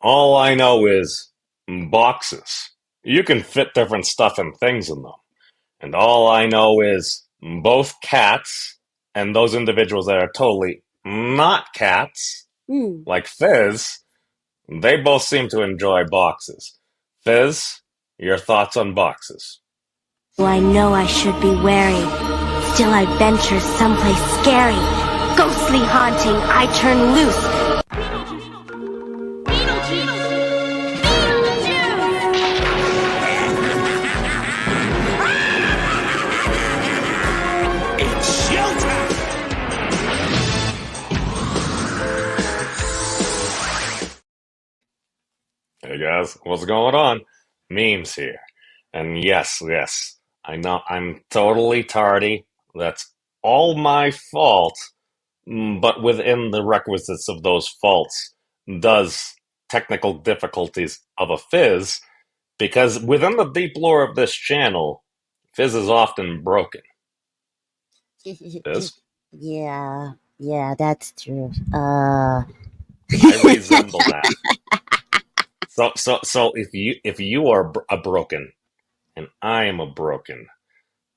All I know is boxes. You can fit different stuff and things in them. And all I know is both cats and those individuals that are totally not cats, Hmm. like Fizz, they both seem to enjoy boxes. Fizz, your thoughts on boxes? So I know I should be wary. Still I venture someplace scary. Ghostly haunting, I turn loose. It's showtime! Hey guys, what's going on? Memes here. And yes, I know I'm totally tardy. That's all my fault. But within the requisites of those faults does technical difficulties of a Fizz, because within the deep lore of this channel, Fizz is often broken. Fizz? Yeah, that's true. I resemble that. So if you are a broken and I am a broken,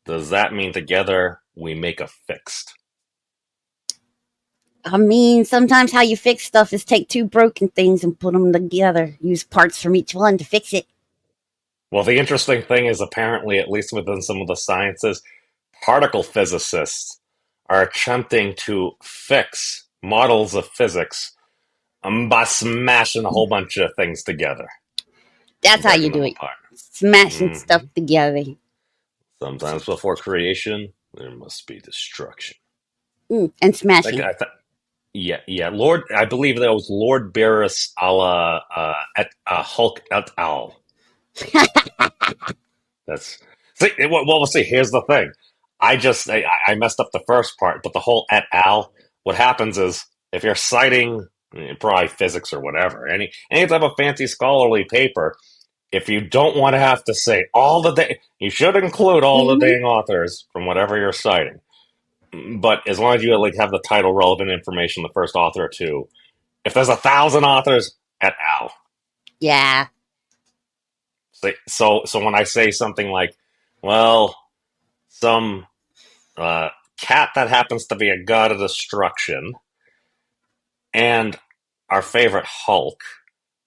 does that mean together we make a fixed? I mean, sometimes how you fix stuff is take two broken things and put them together. Use parts from each one to fix it. Well, the interesting thing is apparently, at least within some of the sciences, particle physicists are attempting to fix models of physics by smashing a whole bunch of things together That's and how you breaking do them it. apart. Smashing stuff hmm together. Sometimes before creation, there must be destruction. And Like smashing. yeah. Lord, I believe that was Lord Barris a la Hulk et al. That's see. Well, we'll see. Here's the thing. I messed up the first part, but the whole et al. What happens is if you're citing probably physics or whatever, any type of fancy scholarly paper, if you don't want to have to say all the you should include all the Hmm. dang authors from whatever you're citing. But as long as you like have the title relevant information, the first author or two. If there's 1,000 authors, et al. Yeah. So when I say something like, well, some uh, cat that happens to be a god of destruction, and our favorite Hulk.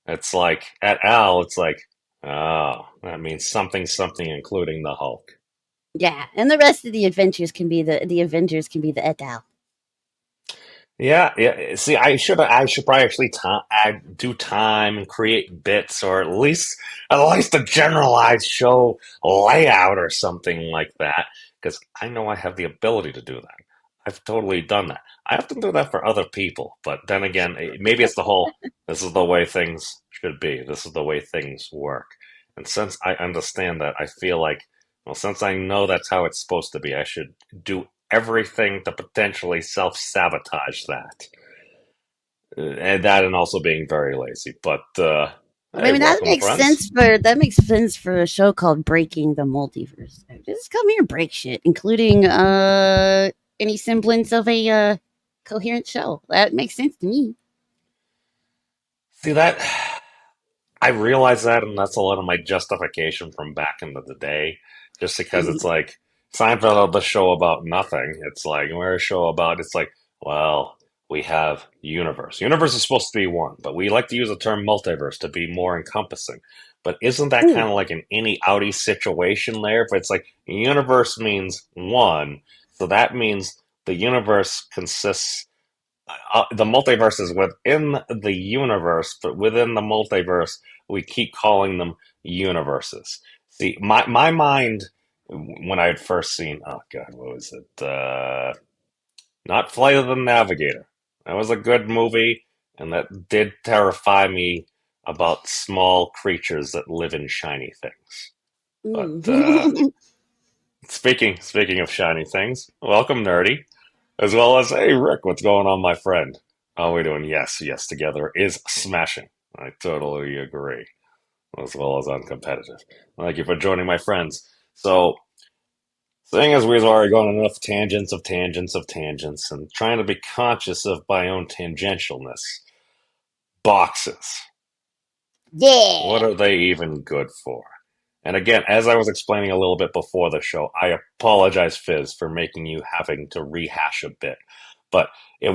It's like at Al. It's like, oh, that means something, including the Hulk. Yeah. And the rest of the adventures can be the Avengers can be the et al. Yeah. See, I should probably actually do time and create bits, or at least a generalized show layout or something like that, because I know I have the ability to do that. I've totally done that. I often do that for other people, but then again, maybe it's the whole. This is the way things should be. This is the way things work. And since I understand that, I feel like, well, since I know that's how it's supposed to be, I should do everything to potentially self sabotage that. And that, and also being very lazy. But I hey, mean welcome, friends. that makes sense for a show called Breaking the Multiverse. Just come here and break shit, including any semblance of a coherent show. That makes sense to me. See that? I realize that, and that's a lot of my justification from back into the day. Just because it's like Seinfeld, the show about nothing. It's like we're a show about. It's like, well, we have universe. Universe is supposed to be one, but we like to use the term multiverse to be more encompassing. But isn't that Mm. kind of like an any outy situation there? But it's like universe means one, so that means the universe consists the multiverse is within the universe, but within the multiverse, we keep calling them universes. See, my mind when I had first seen, oh god, what was it? Not Flight of the Navigator. That was a good movie, and that did terrify me about small creatures that live in shiny things. But Mm. speaking of shiny things, welcome, nerdy. As well as, hey, Rick, what's going on, my friend? How are we doing? Yes, together is smashing. I totally agree. As well as uncompetitive. Thank you for joining, my friends. So, seeing as we've already gone enough tangents, and trying to be conscious of my own tangentialness, boxes. What Yeah. are they even good for? And again, as I was explaining a little bit before the show, I apologize, Fizz, for making you having to rehash a bit. But well,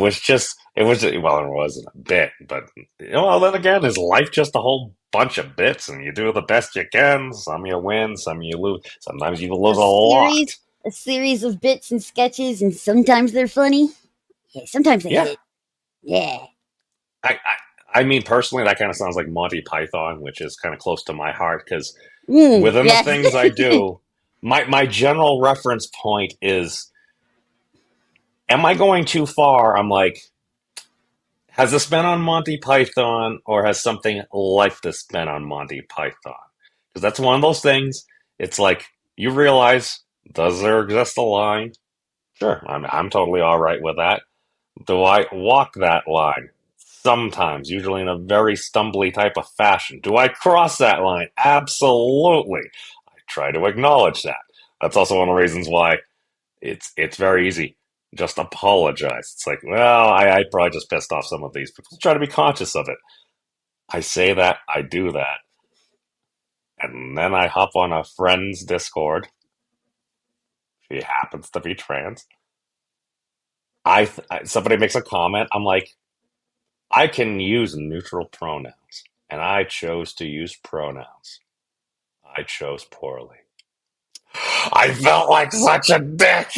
it wasn't a bit, but, well, then again, is life just a whole bunch of bits and you do the best you can? Some you win, some you lose. Sometimes you A lose a series lot. a series of bits and sketches, and sometimes they're funny. Yeah, sometimes they Yeah. hit. Yeah. I mean, personally, that kind of sounds like Monty Python, which is kind of close to my heart because within the Yes. things I do, my general reference point is, am I going too far? I'm like, has this been on Monty Python or has something like this been on Monty Python? Because that's one of those things. It's like you realize, does there exist a line? Sure, I'm totally all right with that. Do I walk that line? Sometimes, usually in a very stumbly type of fashion. Do I cross that line? Absolutely. I try to acknowledge that. That's also one of the reasons why it's very easy. Just apologize. It's like, well, I probably just pissed off some of these people. Try to be conscious of it. I say that, I do that, and then I hop on a friend's Discord. She happens to be trans. Somebody makes a comment. I'm like, I can use neutral pronouns, and I chose to use pronouns. I chose poorly. I felt like such a dick.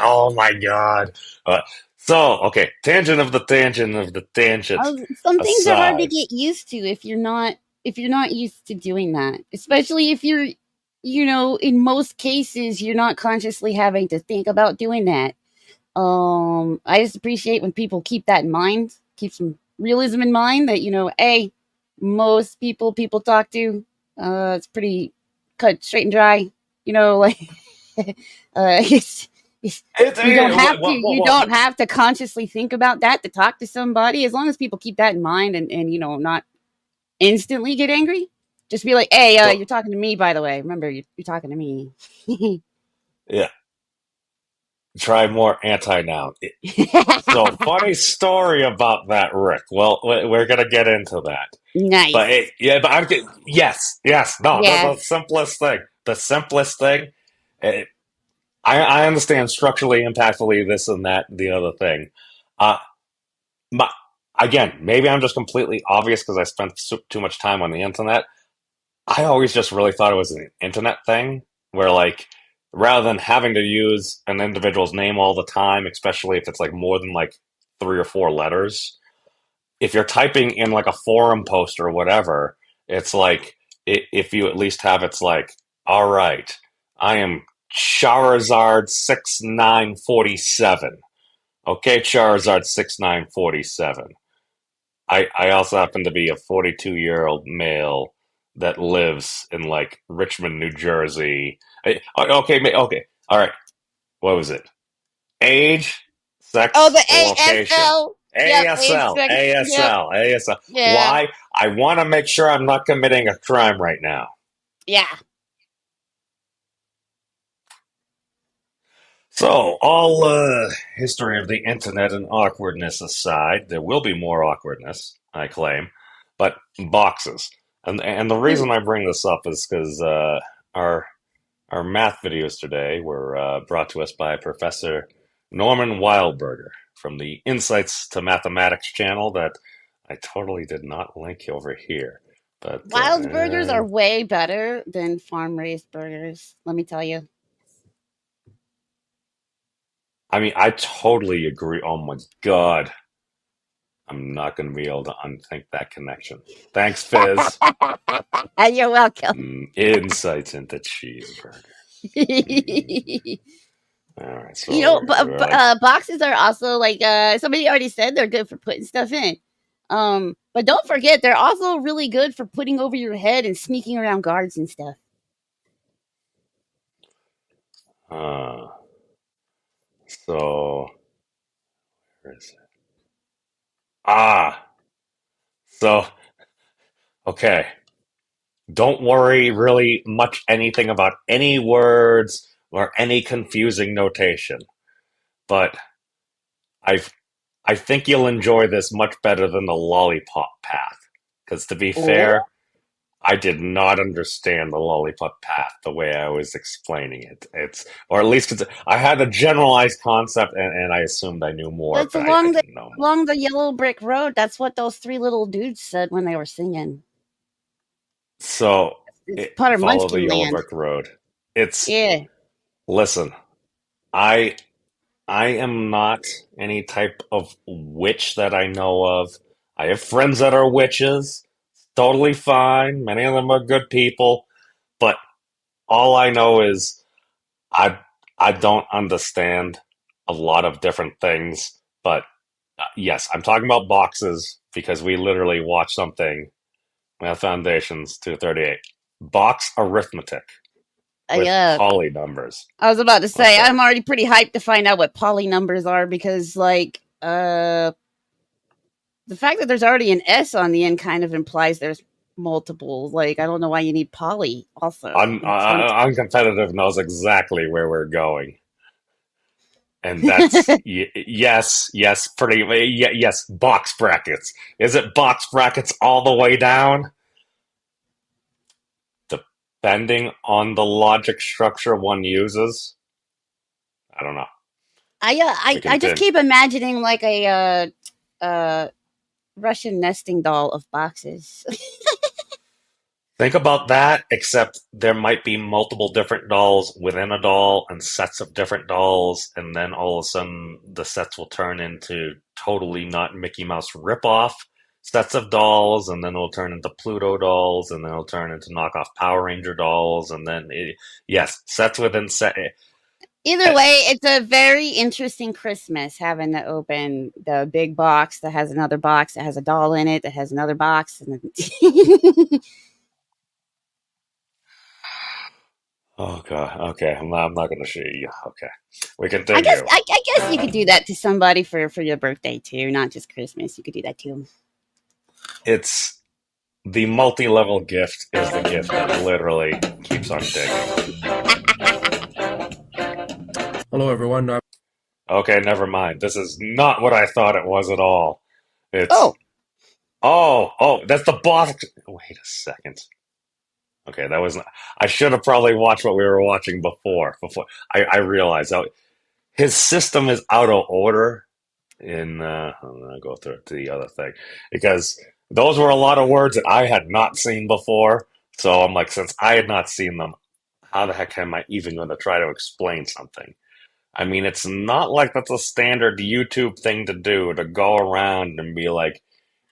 Oh my god. Uh, okay, tangent of the tangent of the tangent Some things are hard to aside. get used to if you're not used to doing that. Especially if you're in most cases you're not consciously having to think about doing that. I just appreciate when people keep that in mind, keep some realism in mind that, a most people talk to, it's pretty cut straight and dry, like it's It's, you don't have to well, you don't have to consciously think about that to talk to somebody, as long as people keep that in mind and not instantly get angry. Just be like, hey, so you're talking to me, by the way. Remember, you're talking to me. yeah, try more anti-noun. So funny story about that, Rick. Well, we're gonna get into that. But Nice. yeah, but yes, no, Yeah. the simplest thing, the simplest thing. eh, I understand structurally, impactfully, this and that, the other thing. Uh, my, again, maybe I'm just completely obvious because I spent too much time on the internet. I always just really thought it was an internet thing where, like, rather than having to use an individual's name all the time, especially if it's like more than like 3 or 4 letters, if you're typing in like a forum post or whatever, it's like, if you at least have, it's like, all right, I am Charizard 6947. Okay, Charizard 6947. I also happen to be a 42-year-old male that lives in like Richmond, New Jersey. Okay, okay, all right. What was it? Age, Oh, the sex, location. ASL. Yep, age ASL, sex. Yep. ASL, ASL. Yeah. Why? I want to make sure I'm not committing a crime right now. Yeah. So, all history of the internet and awkwardness aside, there will be more awkwardness, I claim, but boxes. And the reason I bring this up is because our our math videos today were brought to us by Professor Norman Wildberger from the Insights to Mathematics channel that I totally did not link over here. But Wild burgers are way better than farm raised burgers, let me tell you. I mean, I totally agree. Oh my God. I'm not going to be able to unthink that connection. Thanks, Fizz. You're welcome. Insights into cheeseburger. All right, so we're like, Boxes are also like somebody already said they're good for putting stuff in. But don't forget they're also really good for putting over your head and sneaking around guards and stuff. uh, so where is it? Ah, so okay. Don't worry really much anything about any words or any confusing notation, but I've I think you'll enjoy this much better than the lollipop path. Because to be Oh, fair, I did not understand the lollipop path the way I was explaining it. Or at least I had a generalized concept, and I assumed I knew more, It's but I didn't know more. along the yellow brick road. That's what those three little dudes said when they were singing. So, It's part of follow the Munchkin yellow Land. brick road. It's Yeah. Listen. I I am not any type of witch that I know of. I have friends that are witches. Totally fine. Many of them are good people, but all I know is I I don't understand a lot of different things. But yes, I'm talking about boxes because we literally watched something. Math Foundations 238. Box arithmetic with Yeah. poly numbers. I was about to say Okay. I'm already pretty hyped to find out what poly numbers are because the fact that there's already an S on the end kind of implies there's multiple. Like I don't know why you need poly also. It's fun. Uncompetitive knows exactly where we're going. And that's yes, yes, pretty yes. Box brackets. Is it box brackets all the way down? Depending on the logic structure one uses, I don't know. We I just continue. keep imagining like a uh Russian nesting doll of boxes. Think about that, except there might be multiple different dolls within a doll and sets of different dolls, and then all of a sudden the sets will turn into totally not Mickey Mouse ripoff sets of dolls, and then it'll turn into Pluto dolls, and then it'll turn into knockoff Power Ranger dolls, and then, yes, sets within set. Either way, it's a very interesting Christmas having to open the big box that has another box that has a doll in it that has another box and then Oh, God. Okay, I'm not going to show you. Okay. We continue. I guess you could do that to somebody for your birthday too, not just Christmas. You could do that too. It's the multi level gift is the gift that literally keeps on digging. Hello, everyone. Okay, never mind. This is not what I thought it was at all. It's Oh, that's the boss. Wait a second. Okay, that was. I should have probably watched what we were watching before. I realized his system is out of order. I'm gonna go through to the other thing because those were a lot of words that I had not seen before. So I'm like, since I had not seen them, how the heck am I even going to try to explain something? I mean, it's not like that's a standard YouTube thing to do to go around and be like,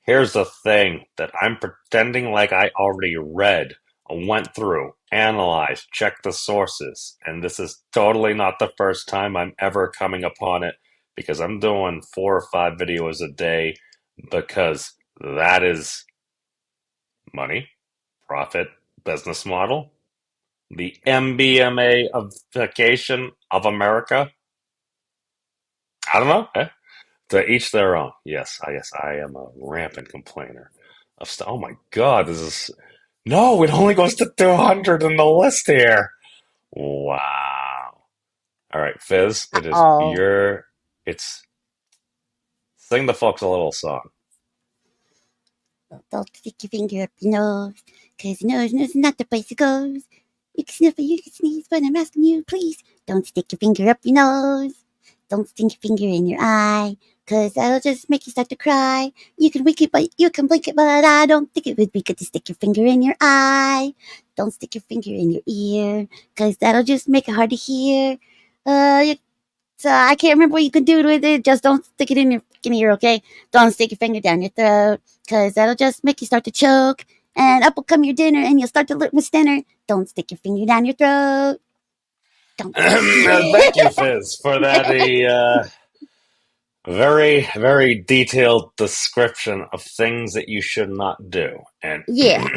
here's the thing that I'm pretending like I already read, went through, analyzed, checked the sources, and this is totally not the first time I'm ever coming upon it because I'm doing 4 or 5 videos a day because that is money, profit, business model, the MBMA of America. I don't know. To each their own. Yes, I am a rampant complainer of stuff. Oh my God, this is no. It only goes to 200 in the list here. Wow. All right, Fizz. It is oh, your. It's sing the folks a little song. don't stick your finger up your nose, cause your nose is not the place it goes. You can sniff or you can sneeze, but I'm asking you, please, don't stick your finger up your nose. Don't stick your finger in your eye, cause that'll just make you start to cry. You can wink it, but you can blink it, but I don't think it would be good to stick your finger in your eye. Don't stick your finger in your ear, cause that'll just make it hard to hear. You So I can't remember what you can do with it. Just don't stick it in your fucking ear, okay? Don't stick your finger down your throat, because that'll just make you start to choke. And up will come your dinner, and you'll start to look with dinner. Don't stick your finger down your throat. Don't. Thank you, Fizz, for that very very detailed description of things that you should not do. And Yeah.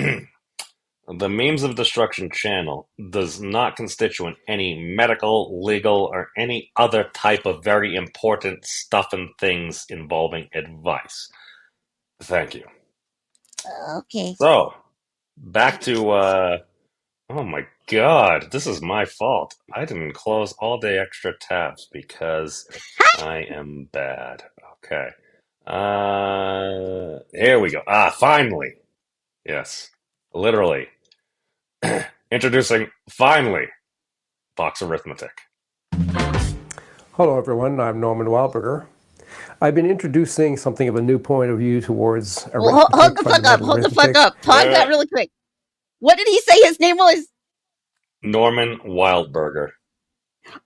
the Memes of Destruction channel does not constituent any medical, legal, or any other type of very important stuff and things involving advice. Thank you. Okay. So, back to, oh my god, this is my fault. I didn't close all the extra tabs because I am bad. Okay. Here we go. Finally. Yes. Literally. Introducing, finally, box arithmetic. Hello everyone, I'm Norman Wildberger. I've been introducing something of a new point of view towards Well, hold arithmetic, the fuck up. fundamental Hold the fuck arithmetic. up. Pause Wait, that wait. really quick. What did he say his name was? Norman Wildberger.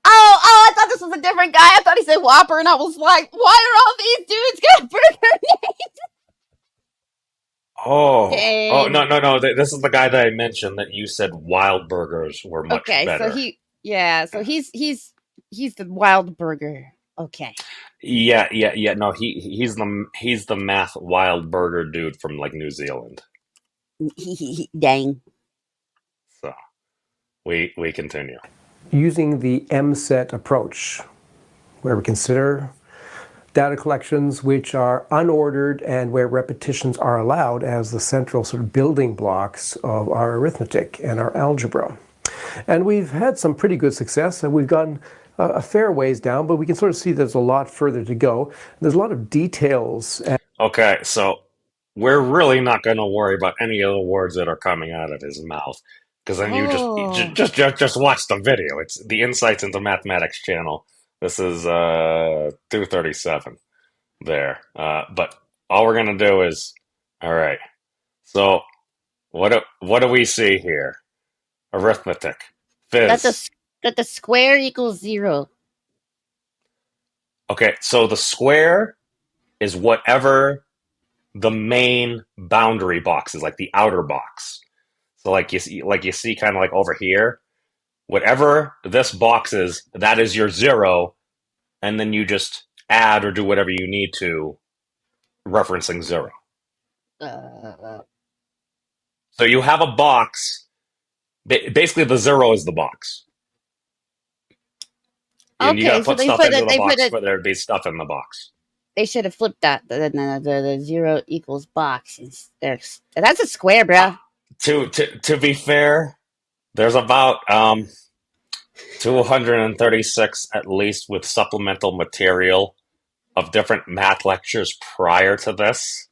I thought this was a different guy. I thought he said Whopper, and I was like, why are all these dudes got burger names? Oh, Dang. no. This is the guy that I mentioned that you said wild burgers were much Okay, so better. he's the wild burger. Okay. Yeah. No, he's the math wild burger dude from like New Zealand. Dang. So we continue. Using the M-set approach, where we consider data collections which are unordered and where repetitions are allowed as the central sort of building blocks of our arithmetic and our algebra. And we've had some pretty good success, and we've gotten a fair ways down, but we can sort of see there's a lot further to go. There's a lot of details. Okay, so we're really not going to worry about any of the words that are coming out of his mouth because then you Oh. just watch the video. It's the Insights into Mathematics channel. This is 237 there. But all we're going to do is all right. So what do we see here? Arithmetic, That phys. the that the square equals 0. Okay, so the square is whatever the main boundary box is, like the outer box. So like you see kind of like over here, whatever this box is, that is your zero, and then you just add or do whatever you need to referencing zero. Uh, So you have a box. Basically, the zero is the box, and you got to okay, so put stuff into the they put box it for there to be stuff in the box. they should have flipped that. The 0 equals box. That's a square, Uh, bruh. to be fair, there's about 236 at least with supplemental material of different math lectures prior to this.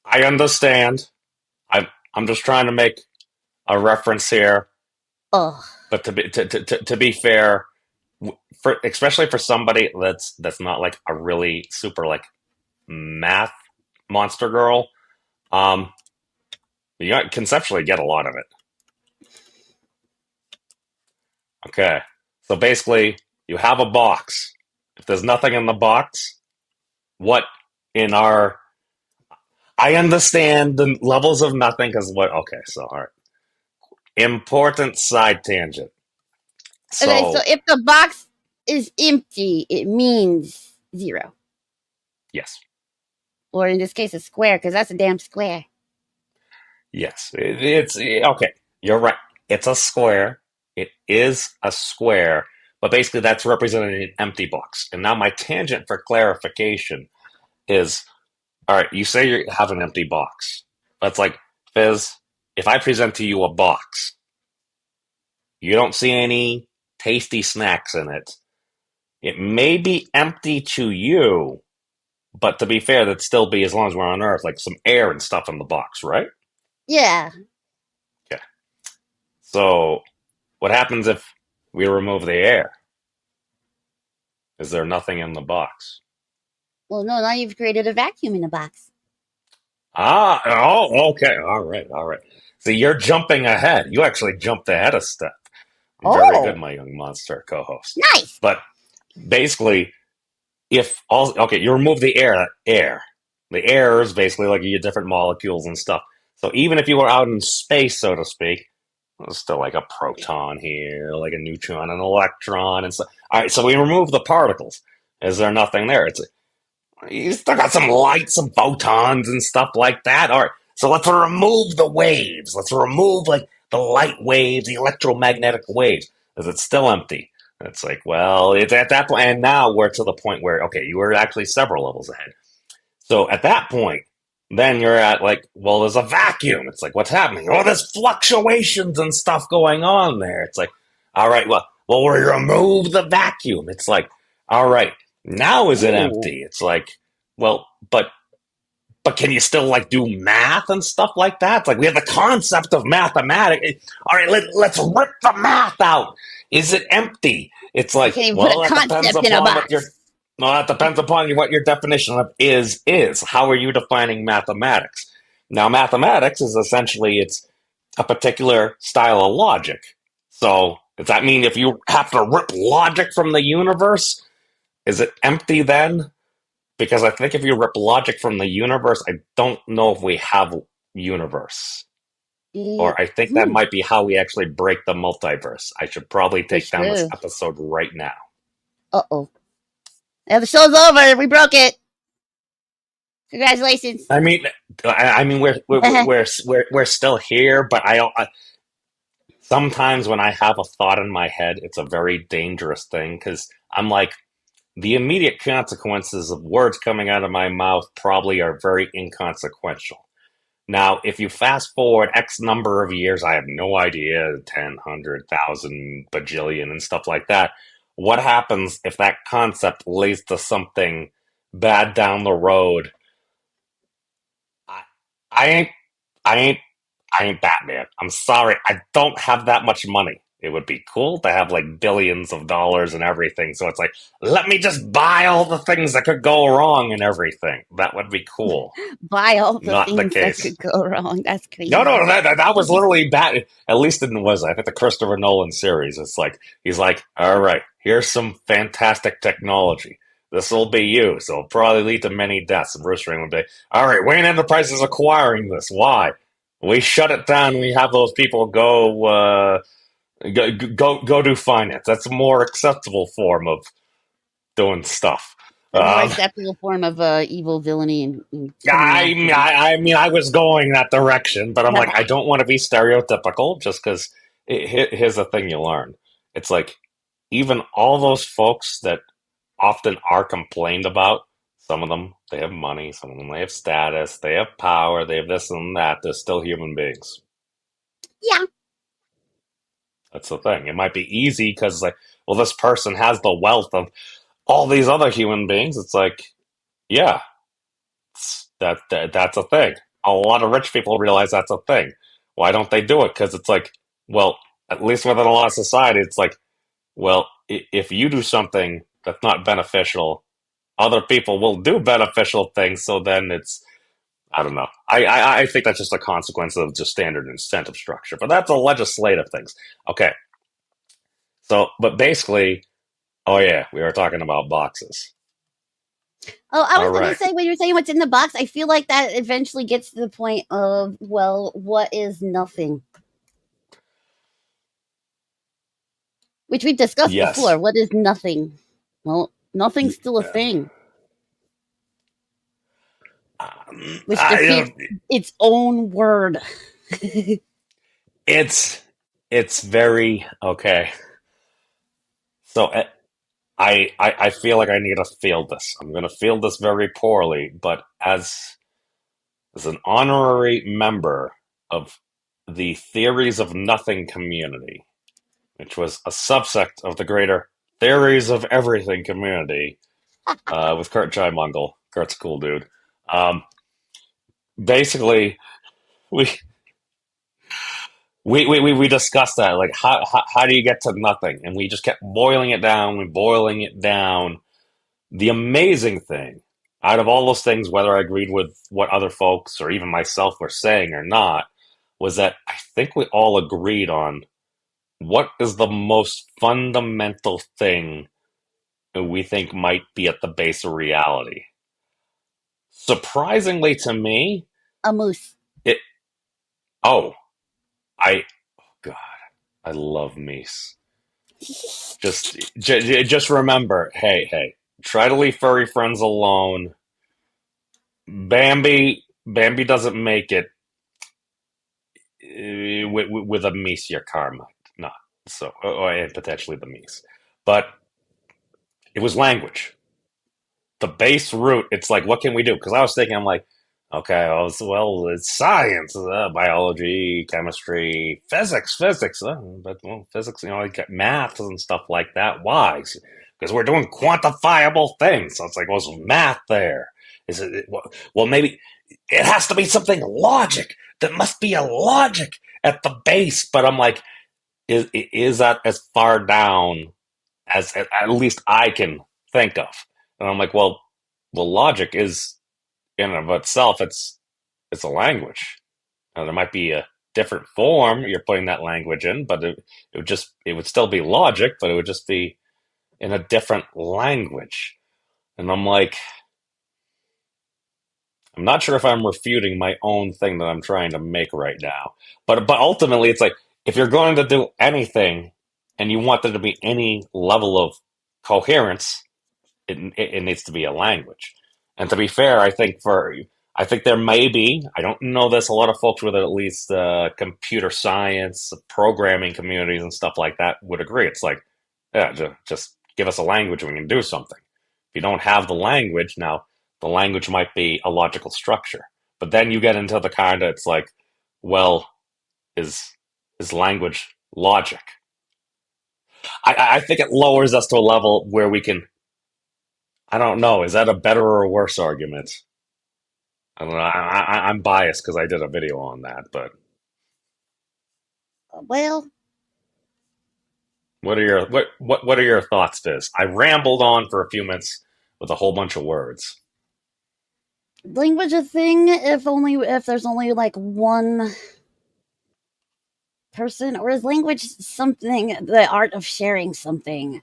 I understand. I'm just trying to make a reference here, Oh. but to be fair, for especially for somebody that's not like a really super like math monster girl, um, you conceptually get a lot of it. Okay, so basically, you have a box. If there's nothing in the box, what in our I understand the levels of nothing because what okay, so all right. Important side tangent. Okay, so So if the box is empty, it means 0. yes. Or in this case, a square, because that's a damn square. Yes, it's okay. You're right. It's a square. It is a square, but basically that's represented in an empty box. And now my tangent for clarification is, all right, you say you have an empty box. That's like, Fizz, if I present to you a box, you don't see any tasty snacks in it. It may be empty to you, but to be fair, that'd still be, as long as we're on Earth, like some air and stuff in the box, right? Yeah. Okay. So what happens if we remove the air? Is there nothing in the box? Well, no, now you've created a vacuum in a box. Okay. All right. So you're jumping ahead. You actually jumped ahead a step. Very good, Oh, my young monster co-host. nice. But basically, if all okay, you remove the air. The air is basically like you get different molecules and stuff. So even if you were out in space, so to speak, there's still like a proton here, like a neutron, an electron, and so. All right, so we remove the particles. Is there nothing there? It's you still got some light, some photons and stuff like that. All right, so let's remove the waves. Let's remove like the light waves, the electromagnetic waves. Is it still empty? It's like, well, it's at that point, and now we're to the point where okay, you were actually several levels ahead. So at that point, then you're at like, well, there's a vacuum. It's like, what's happening? Oh, there's fluctuations and stuff going on there. It's like, all right, well, we remove the vacuum. It's like, all right, now is it Ooh. empty? It's like, well, but but can you still like do math and stuff like that? It's like we have the concept of mathematics. All right, let's rip the math out. Is it empty? It's You like, can't even put a well, that depends concept in a upon what your box. no, that depends upon what your definition of is. How are you defining mathematics? Now, mathematics is essentially it's a particular style of logic. So, does that mean if you have to rip logic from the universe, is it empty then? Because I think if you rip logic from the universe, I don't know if we have universe. Eh, Or I think that might be how we actually break the multiverse. I should probably It's take down this true. episode right now. Uh-oh. Now the show's over. We broke it. Congratulations. I mean, we're still here, but sometimes when I have a thought in my head, it's a very dangerous thing because I'm like, the immediate consequences of words coming out of my mouth probably are very inconsequential. Now, if you fast forward X number of years, I have no idea, 10, 100,000, bajillion, and stuff like that. What happens if that concept leads to something bad down the road? I, I ain't, I ain't, I ain't Batman. I'm sorry, I don't have that much money. It would be cool to have like billions of dollars and everything. So it's like, let me just buy all the things that could go wrong and everything. That would be cool. Buy all the Not the things that case. could go wrong. That's No, no, crazy. that was literally bad. At least it was. I think the Christopher Nolan series. It's like he's like, all right, here's some fantastic technology. This will be used. It'll probably lead to many deaths. And Bruce Wayne would be, all right, Wayne Enterprises is acquiring this. Why? We shut it down. We have those people go do finance. That's a more acceptable form of doing stuff. A more Um, acceptable form of evil villainy and I, criminal mean, activity. I mean, I was going that direction, but I'm like, I don't want to be stereotypical just because here's the thing you learn. It's like, even all those folks that often are complained about, some of them, they have money, some of them, they have status, they have power, they have this and that, they're still human beings. Yeah. That's the thing. It might be easy because, like, well, this person has the wealth of all these other human beings. It's like, yeah, that's a thing. A lot of rich people realize that's a thing. Why don't they do it? Because it's like, well, at least within a lot of society, it's like, well, if you do something that's not beneficial, other people will do beneficial things. So then it's, I don't know. I think that's just a consequence of just standard incentive structure. But that's a legislative things. Okay. So, but basically, oh yeah, we were talking about boxes. Oh, I All was going to right. say, when you're saying what's in the box, I feel like that eventually gets to the point of, well, what is nothing? Which we've discussed before. Yes. What is nothing? Well, nothing's still a thing, which defeats I, its own word. it's very okay. So I feel like I need to field this. I'm going to field this very poorly, but as an honorary member of the Theories of Nothing community, which was a subsect of the greater Theories of Everything community, with Kurt Chimungle. Kurt's a cool dude. Um, basically, we we discussed that, like how do you get to nothing, and we just kept boiling it down and boiling it down. The amazing thing, out of all those things, whether I agreed with what other folks or even myself were saying or not, was that I think we all agreed on what is the most fundamental thing that we think might be at the base of reality. Surprisingly to me, A moose. it oh I God, I love Mies. Just remember, hey, try to leave furry friends alone. Bambi doesn't make it with a Mies your car might not. So, and potentially the Mies, but it was language. The base root. It's like, what can we do? Because I was thinking, I'm like, okay, well, it's science, biology, chemistry, physics. But well, physics, like math and stuff like that. Why? Because we're doing quantifiable things. So it's like, was math there? Is it? Well, maybe it has to be something logic. There must be a logic at the base. But I'm like, is that as far down as at least I can think of? And I'm like, well, the logic is in and of itself. It's a language. Now, there might be a different form you're putting that language in, but it would still be logic, but it would just be in a different language. And I'm like, I'm not sure if I'm refuting my own thing that I'm trying to make right now. But ultimately, it's like if you're going to do anything and you want there to be any level of coherence, it needs to be a language. And to be fair, I think there may be, I don't know this, a lot of folks with at least computer science, programming communities and stuff like that would agree. It's like, yeah, just give us a language and we can do something. If you don't have the language, now the language might be a logical structure. But then you get into the kind of, it's like, well, is language logic? I think it lowers us to a level where we can, I don't know, is that a better or worse argument? I don't know. I'm biased because I did a video on that, but Well, what are your thoughts, Viz? I rambled on for a few minutes with a whole bunch of words. language a thing if there's only like one person, or is language something, the art of sharing something,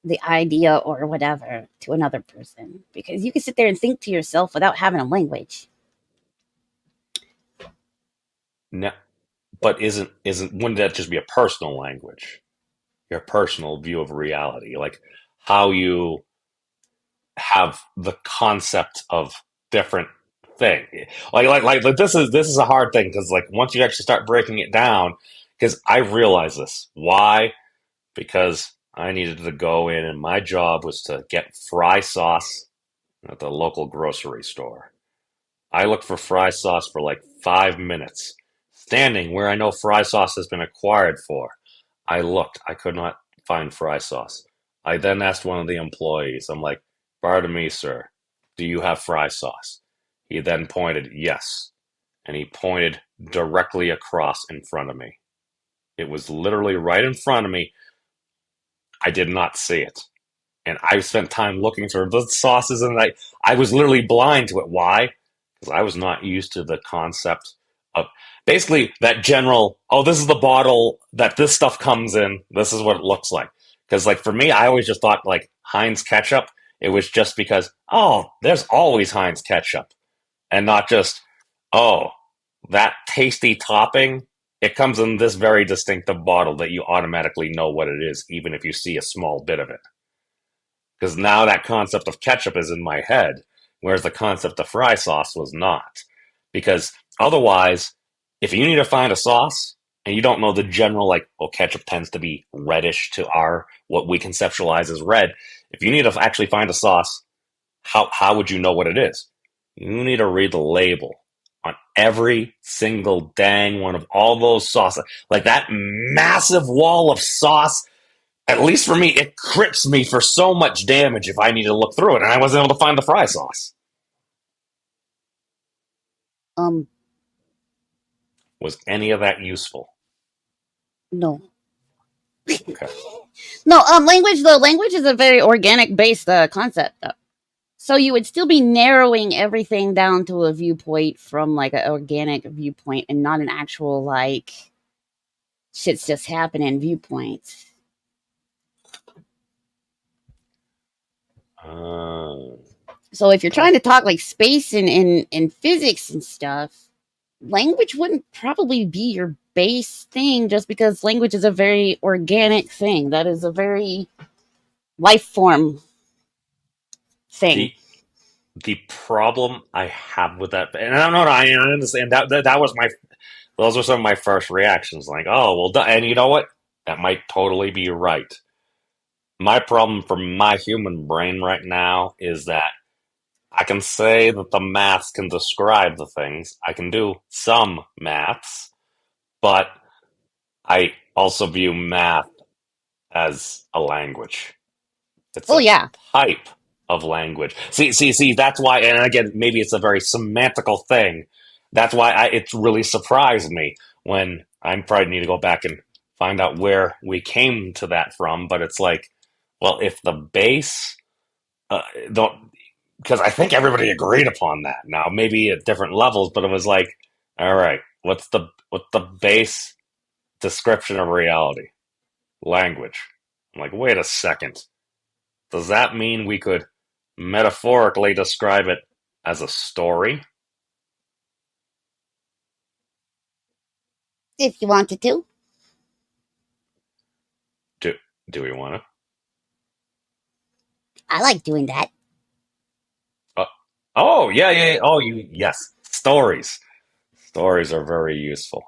the idea or whatever, to another person? Because you can sit there and think to yourself without having a language. No, but isn't wouldn't that just be a personal language? Your personal view of reality, like how you have the concept of different thing. Like this is a hard thing because like once you actually start breaking it down, because I realize this. Why? Because I needed to go in and my job was to get fry sauce at the local grocery store. I looked for fry sauce for like 5 minutes, standing where I know fry sauce has been acquired for. I looked, I could not find fry sauce. I then asked one of the employees, I'm like, pardon me, sir, do you have fry sauce? He then pointed, yes, and he pointed directly across in front of me. It was literally right in front of me. I did not see it. And I spent time looking for the sauces, and I was literally blind to it. Why? Because I was not used to the concept of basically that general, oh, this is the bottle that this stuff comes in, this is what it looks like. Because like for me, I always just thought like Heinz ketchup, it was just because, oh, there's always Heinz ketchup, and not just, oh, that tasty topping, it comes in this very distinctive bottle that you automatically know what it is, even if you see a small bit of it. Because now that concept of ketchup is in my head, whereas the concept of fry sauce was not. Because otherwise, if you need to find a sauce and you don't know the general, like, well, ketchup tends to be reddish to our what we conceptualize as red. If you need to actually find a sauce, how would you know what it is? You need to read the label on every single dang one of all those sauces. Like that massive wall of sauce, at least for me, it crips me for so much damage if I need to look through it, and I wasn't able to find the fry sauce. Um, Was any of that useful? no. Okay. No, language though, language is a very organic based concept though. So you would still be narrowing everything down to a viewpoint from like an organic viewpoint and not an actual like shit's just happening viewpoint. Uh, So if you're I, trying to talk like space and physics and stuff, language wouldn't probably be your base thing, just because language is a very organic thing. That is a very life form thing. the the problem I have with that, and I don't know, I understand that was my, those were some of my first reactions, like, oh, well, and you know what? That might totally be right. My problem for my human brain right now is that I can say that the maths can describe the things. I can do some maths, but I also view math as a language. It's Oh a yeah. type. of language. See. That's why, and again, maybe it's a very semantical thing. That's why it really surprised me when I probably need to go back and find out where we came to that from. But it's like, well, if the base don't, because I think everybody agreed upon that. Now, maybe at different levels, but it was like, all right, what's the base description of reality? Language. I'm like, wait a second. Does that mean we could metaphorically describe it as a story? If you wanted to. Do do we want to? I like doing that. Uh, oh yeah. Oh, yes. Stories. Stories are very useful.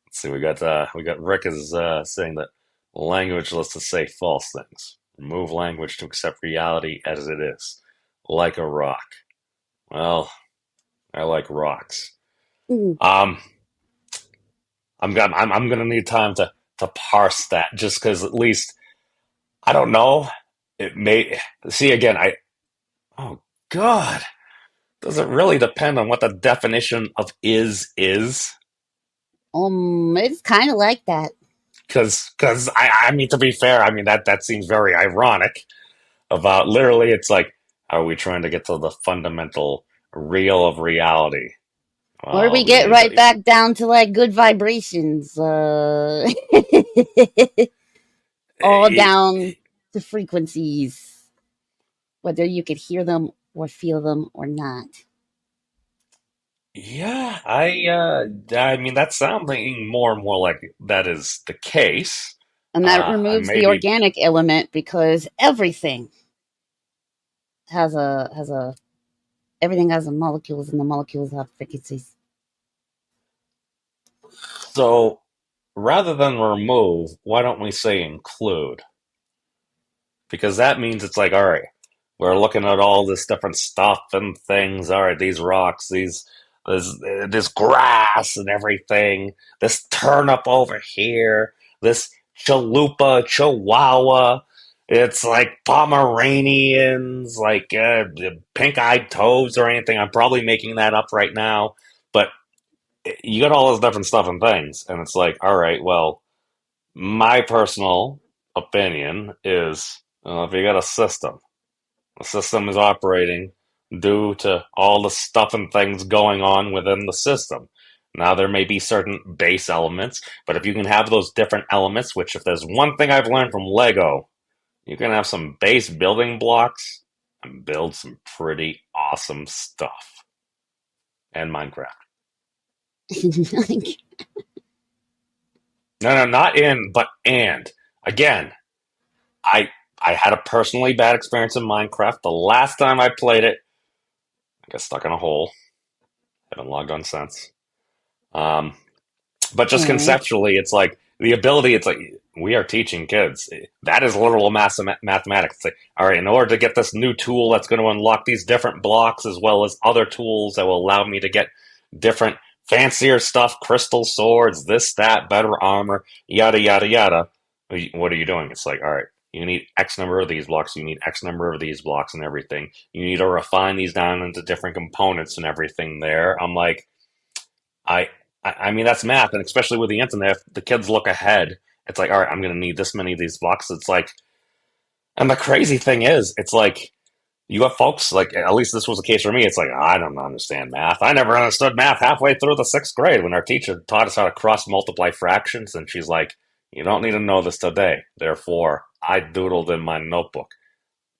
Let's see. We got Rick is saying that language lets us say false things. Remove language to accept reality as it is, like a rock. Well, I like rocks. Mm. Um, I'm gonna need time to parse that, just because at least I don't know. It may see again. Oh God, does it really depend on what the definition of is? It's kind of like that. Because I mean, to be fair, I mean that seems very ironic. About literally, it's like, are we trying to get to the fundamental real of reality? Or Well, we get right back down to like good vibrations. All down to frequencies, whether you could hear them or feel them or not. yeah, I mean that's sounding more and more like that is the case. And that removes the Maybe organic element because everything has a everything has a molecules and the molecules have frequencies. so. Rather than remove, why don't we say include? Because that means it's like, all right, we're looking at all this different stuff and things. All right, these rocks, this grass and everything, this turnip over here, this chalupa, chihuahua. It's like Pomeranians, like pink-eyed toads or anything. I'm probably making that up right now, but you got all this different stuff and things, and it's like, all right, well, my personal opinion is if you got the system is operating due to all the stuff and things going on within the system. Now, there may be certain base elements, but if you can have those different elements, which if there's one thing I've learned from Lego, you can have some base building blocks and build some pretty awesome stuff. And Minecraft. No, not in, but and. Again, I I had a personally bad experience in Minecraft. The last time I played it, I got stuck in a hole. Haven't logged on since. Um, but just Oh, conceptually, it's like the ability. It's like we are teaching kids. That is literal mathematics. It's like, all right, in order to get this new tool that's going to unlock these different blocks as well as other tools that will allow me to get different fancier stuff, crystal swords, this, that, better armor, yada yada yada. What are you doing? It's like, all right, you need X number of these blocks, you need X number of these blocks and everything. You need to refine these down into different components and everything there. I'm like, I I mean that's math, and especially with the internet, if the kids look ahead, it's like, all right, I'm gonna need this many of these blocks. It's like, and the crazy thing is, it's like you got folks like, at least this was the case for me. It's like I don't understand math. I never understood math halfway through the sixth grade when our teacher taught us how to cross multiply fractions, and she's like, you don't need to know this today. Therefore, I doodled in my notebook.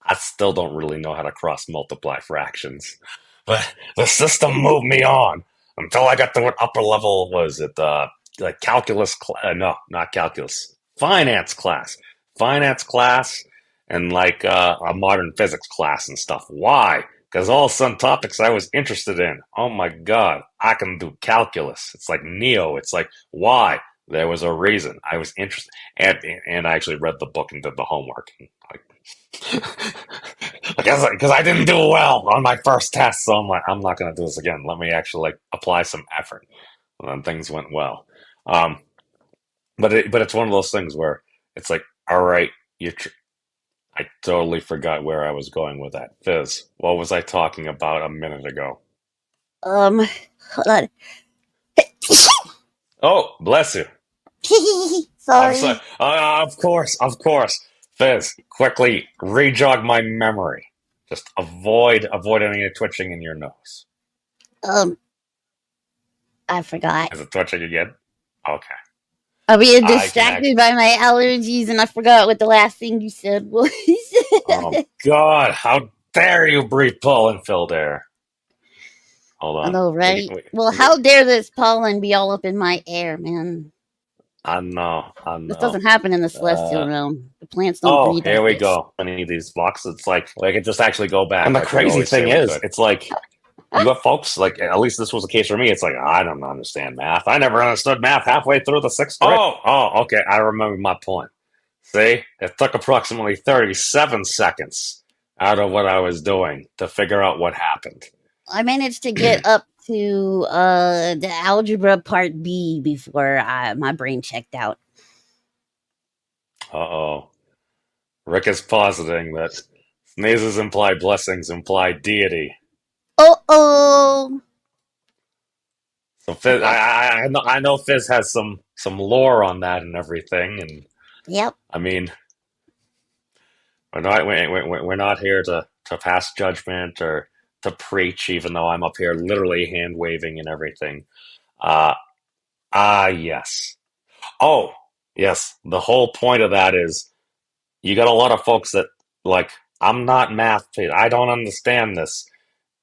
I still don't really know how to cross multiply fractions, but the system moved me on until I got to what upper level was it? Like calculus? No, not calculus. Finance class, and like a modern physics class and stuff. Why? Because all of a sudden topics I was interested in. Oh my god, I can do calculus. It's like Neo. It's like why? There was a reason I was interested, and I actually read the book and did the homework. Like, I guess because I didn't do well on my first test, so I'm like, I'm not going to do this again. Let me actually like apply some effort, and then things went well. Um, but it's one of those things where it's like, all right, you. I totally forgot where I was going with that. Fizz, what was I talking about a minute ago? Hold on. Oh, bless you. I'm sorry. Sorry. Of course. Fizz, quickly re-jog my memory. Just avoid any twitching in your nose. Um, I forgot. Is it twitching again? Okay. I'm being I can act. distracted by my allergies, and I forgot what the last thing you said was. Oh God! How dare you breathe pollen-filled air? Hold I on. know, right? Well, how dare this pollen be all up in my air, man? I know. I This know. doesn't happen in the celestial Uh, realm. The plants don't oh, breathe here like we this. go. Any of these boxes, it's like I could just actually go back. And the crazy thing is, it's like you have folks like at least this was the case for me. It's like I don't understand math. I never understood math halfway through the sixth grade. Oh, okay. I remember my point. See, it took approximately 37 seconds out of what I was doing to figure out what happened. I managed to get up to the algebra part B before my brain checked out. Uh-oh. Rick is positing that sneezes imply blessings imply deity. Oh. So Fizz, I know Fizz has some lore on that and everything, and Yep. I mean we're not here to pass judgment or to preach, even though I'm up here literally hand waving and everything. Uh yes. Oh yes. The whole point of that is you got a lot of folks that like I'm not math. I don't understand this.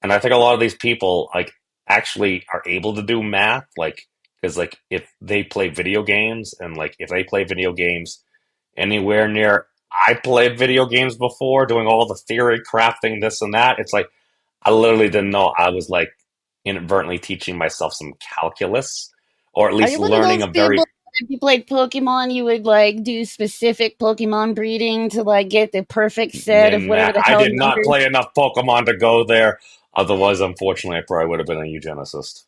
And I think a lot of these people like actually are able to do math, like because like if they play video games and like if they play video games anywhere near I played video games before, doing all the theory crafting, this and that. It's like I literally didn't know I was like inadvertently teaching myself some calculus, or at Are least you one of learning those a very. people? If you played Pokemon, you would like do specific Pokemon breeding to like get the perfect set of whatever Nah, the I hell did not numbers. play enough Pokemon to go there. Otherwise, unfortunately, I probably would have been a eugenicist.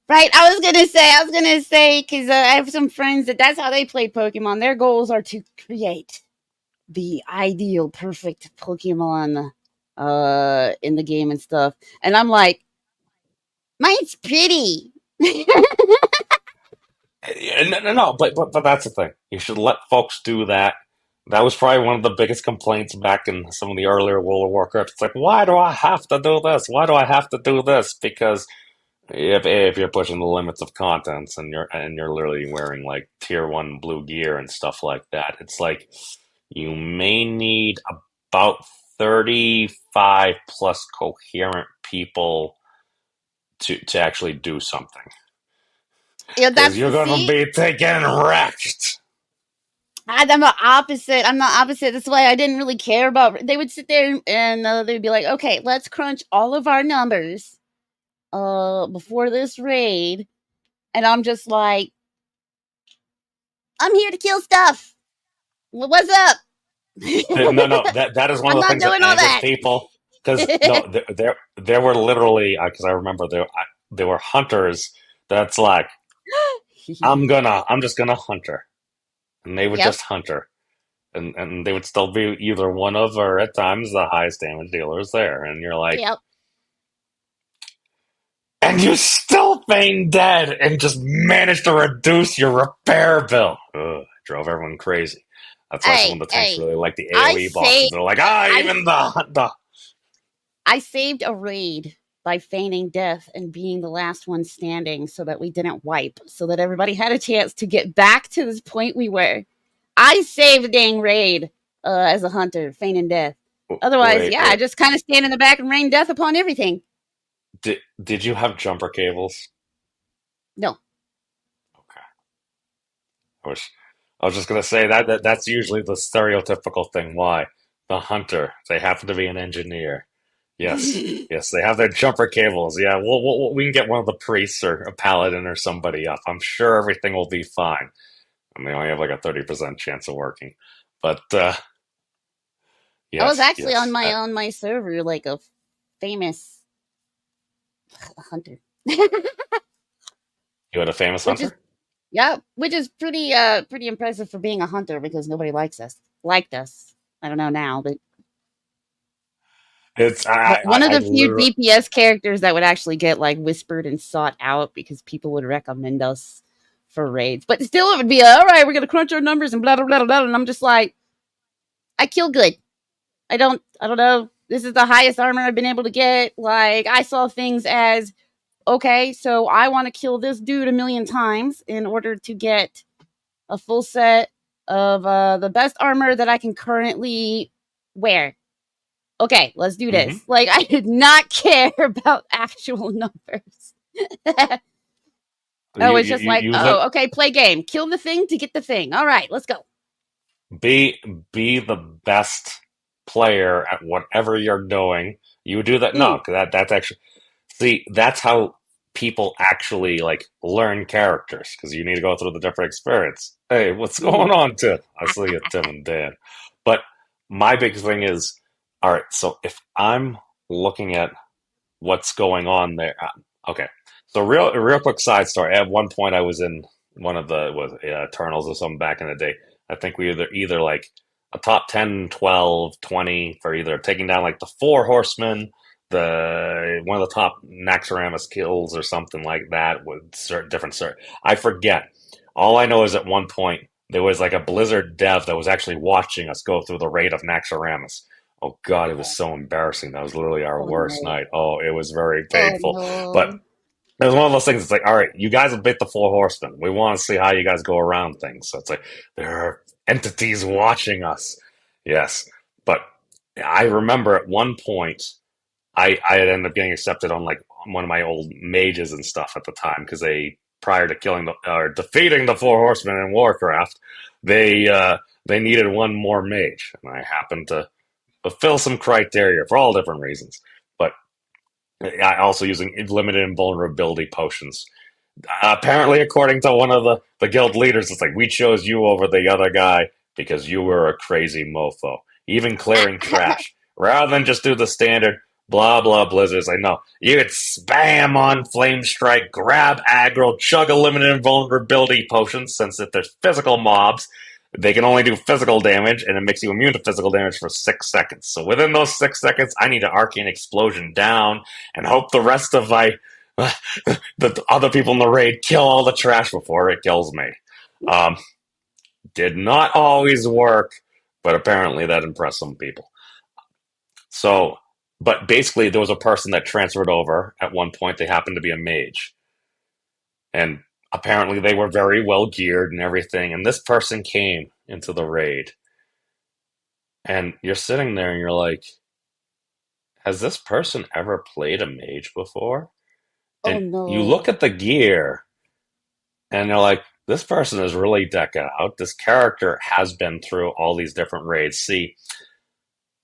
Right, I was gonna say, because I have some friends that's how they play Pokemon. Their goals are to create the ideal, perfect Pokemon in the game and stuff. And I'm like, mine's pretty. No, but that's the thing. You should let folks do that. That was probably one of the biggest complaints back in some of the earlier World of Warcraft. It's like, why do I have to do this? Why do I have to do this? Because if you're pushing the limits of contents and you're literally wearing like tier one blue gear and stuff like that, it's like you may need about 35 plus coherent people to actually do something. Yeah, Because that's you're gonna see. be taken wrecked. I'm the opposite. I'm the opposite. That's why I didn't really care about. They would sit there and they'd be like, "Okay, let's crunch all of our numbers before this raid," and I'm just like, "I'm here to kill stuff. What's up?" No, that is one of I'm the not things that doing all angers that. people. Because no, there were literally because I remember there were hunters that's like I'm just gonna hunt her, and they would Yep. just hunt her, and they would still be either one of or at times the highest damage dealers there, and you're like, Yep. and you still feign dead and just managed to reduce your repair bill. Ugh, drove everyone crazy. That's why some of the tanks Hey. really like the I AOE say boxes. They're like, I even the I saved a raid by feigning death and being the last one standing so that we didn't wipe, so that everybody had a chance to get back to this point we were. I saved a dang raid as a hunter, feigning death. Otherwise, wait, yeah, I wait. just kind of stand in the back and rain death upon everything. Did you have jumper cables? No. Okay. I was just gonna say that's usually the stereotypical thing. Why? The hunter. They happen to be an engineer. Yes. Yes, they have their jumper cables. Yeah, we can get one of the priests or a paladin or somebody up. I'm sure everything will be fine. And they only have like a 30% chance of working. But I was yes, actually yes. on my server like a famous hunter. You had a famous which is hunter? Yeah, which is pretty pretty impressive for being a hunter because nobody likes us. Liked us. I don't know now, but It's one of I the few literally. DPS characters that would actually get like whispered and sought out because people would recommend us for raids. But still, it would be all right. We're gonna crunch our numbers and blah blah blah blah. And I'm just like, I kill good. I don't know. This is the highest armor I've been able to get. Like I saw things as okay, so I want to kill this dude a million times in order to get a full set of the best armor that I can currently wear. Okay, let's do Hmm. this. Like, I did not care about actual numbers. I was just like, You oh, okay, play game. Kill the thing to get the thing. All right, let's go. be be the best player at whatever you're doing. You do that. Mm, No, that's actually see. That's how people actually like learn characters because you need to go through the different experience. Hey, what's mm. going on, Tim? I see you, Tim and Dan. But my big thing is, all right. So if I'm looking at what's going on there. Okay, so real quick side story. At one point, I was in one of the was Eternals or something back in the day. I think we were either like a top 10, 12, 20 for either taking down like the four horsemen, the one of the top Naxxramas kills or something like that with different. I forget. All I know is at one point there was like a Blizzard dev that was actually watching us go through the raid of Naxxramas. Oh God, it was so embarrassing. That was literally our Oh worst no. night. Oh, it was very Oh painful. But no. it was one of those things. It's like, all right, you guys have bit the four horsemen. We want to see how you guys go around things. So it's like there are entities watching us. Yes, but I remember at one point I had ended up getting accepted on like one of my old mages and stuff at the time because they prior to killing the or defeating the four horsemen in Warcraft, they needed one more mage, and I happened to fulfill some criteria for all different reasons. But I also using limited invulnerability potions. Apparently, according to one of the guild leaders, it's like we chose you over the other guy because you were a crazy mofo. Even clearing trash. Rather than just do the standard blah blah blizzards, like no, you could spam on flame strike, grab aggro, chug a limited invulnerability potions, since if there's physical mobs, they can only do physical damage, and it makes you immune to physical damage for 6 seconds. So within those 6 seconds, I need to arcane explosion down and hope the rest of my the other people in the raid kill all the trash before it kills me. Um, did not always work, but apparently that impressed some people. So, but basically, there was a person that transferred over at one point. They happened to be a mage, and apparently they were very well geared and everything. And this person came into the raid, and you're sitting there and you're like, has this person ever played a mage before? Oh And you look no. at the gear and they're like, this person is really decked out. This character has been through all these different raids. See,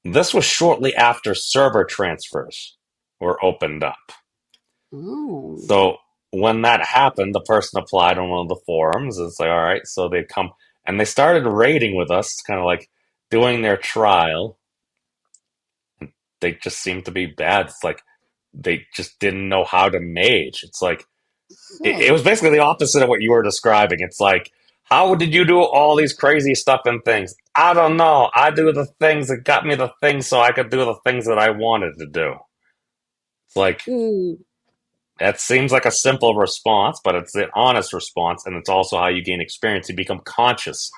this was shortly after server transfers were opened up. Oh. So when that happened, the person applied on one of the forums. It's like, all right, so they come and they started raiding with us, kind of like doing their trial. They just seemed to be bad. It's like they just didn't know how to mage. It's like it Huh. was basically the opposite of what you were describing. It's like, how did you do all these crazy stuff and things? I don't know. I do the things that got me the things so I could do the things that I wanted to do. It's like, Mm. that seems like a simple response, but it's an honest response. And it's also how you gain experience. You become conscious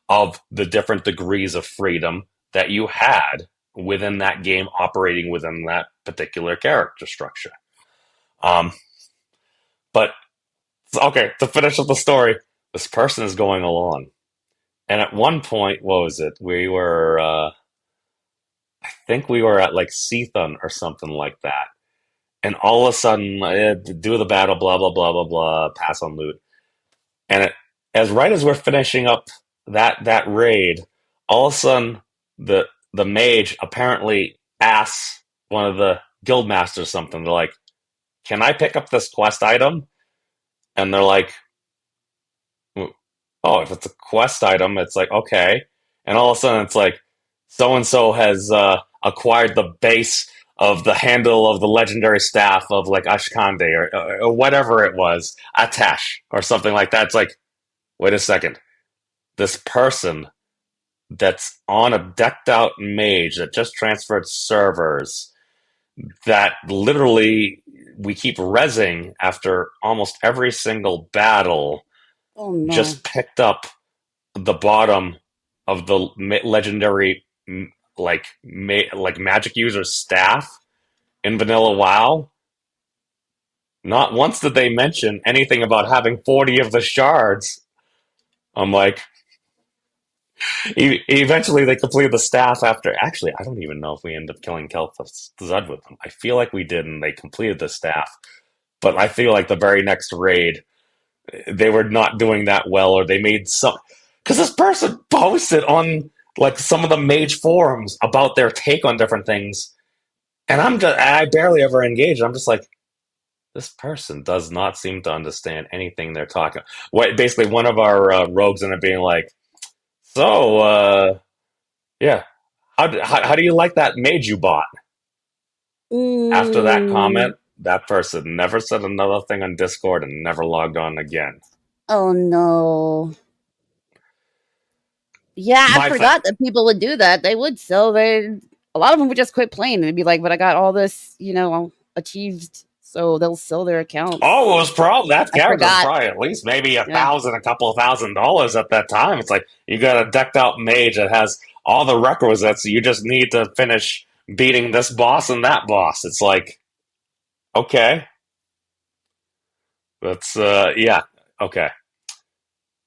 of the different degrees of freedom that you had within that game, operating within that particular character structure. Um, but okay, to finish up the story, this person is going along. And at one point, what was it? I think we were at like Seathon or something like that. And all of a sudden, do the battle, blah, blah, blah, blah, blah, pass on loot. And as right as we're finishing up that raid, all of a sudden, the the mage apparently asks one of the guild masters something. They're like, can I pick up this quest item? And they're like, oh, if it's a quest item, it's like, okay. And all of a sudden, it's like, so and so has acquired the base of the handle of the legendary staff of like Ashkande or whatever it was, Atash or something like that. It's like, wait a second. This person that's on a decked out mage that just transferred servers that literally we keep rezzing after almost every single battle Oh no. just picked up the bottom of the legendary like magic user staff in vanilla WoW. Not once did they mention anything about having 40 of the shards. I'm like, eventually they completed the staff after. Actually, I don't even know if we ended up killing Kel'Thuzad with them. I feel like we did, and they completed the staff. But I feel like the very next raid, they were not doing that well, or they made some. Because this person posted on like some of the mage forums about their take on different things, and I barely ever engage. I'm just like, this person does not seem to understand anything they're talking. What basically one of our rogues ended up being like, so yeah, how do you like that mage you bought? After that Mm. comment, that person never said another thing on Discord and never logged on again. Oh no. Yeah, I My thing. forgot that people would do that. They would sell their. A lot of them would just quit playing and they'd be like, "But I got all this, achieved." So they'll sell their Oh, it accounts. was probably that I character was forgot. probably at least maybe Yeah. a couple of $1,000 at that time. It's like you got a decked out mage that has all the requisites. You just need to finish beating this boss and that boss. It's like, okay, that's yeah, okay.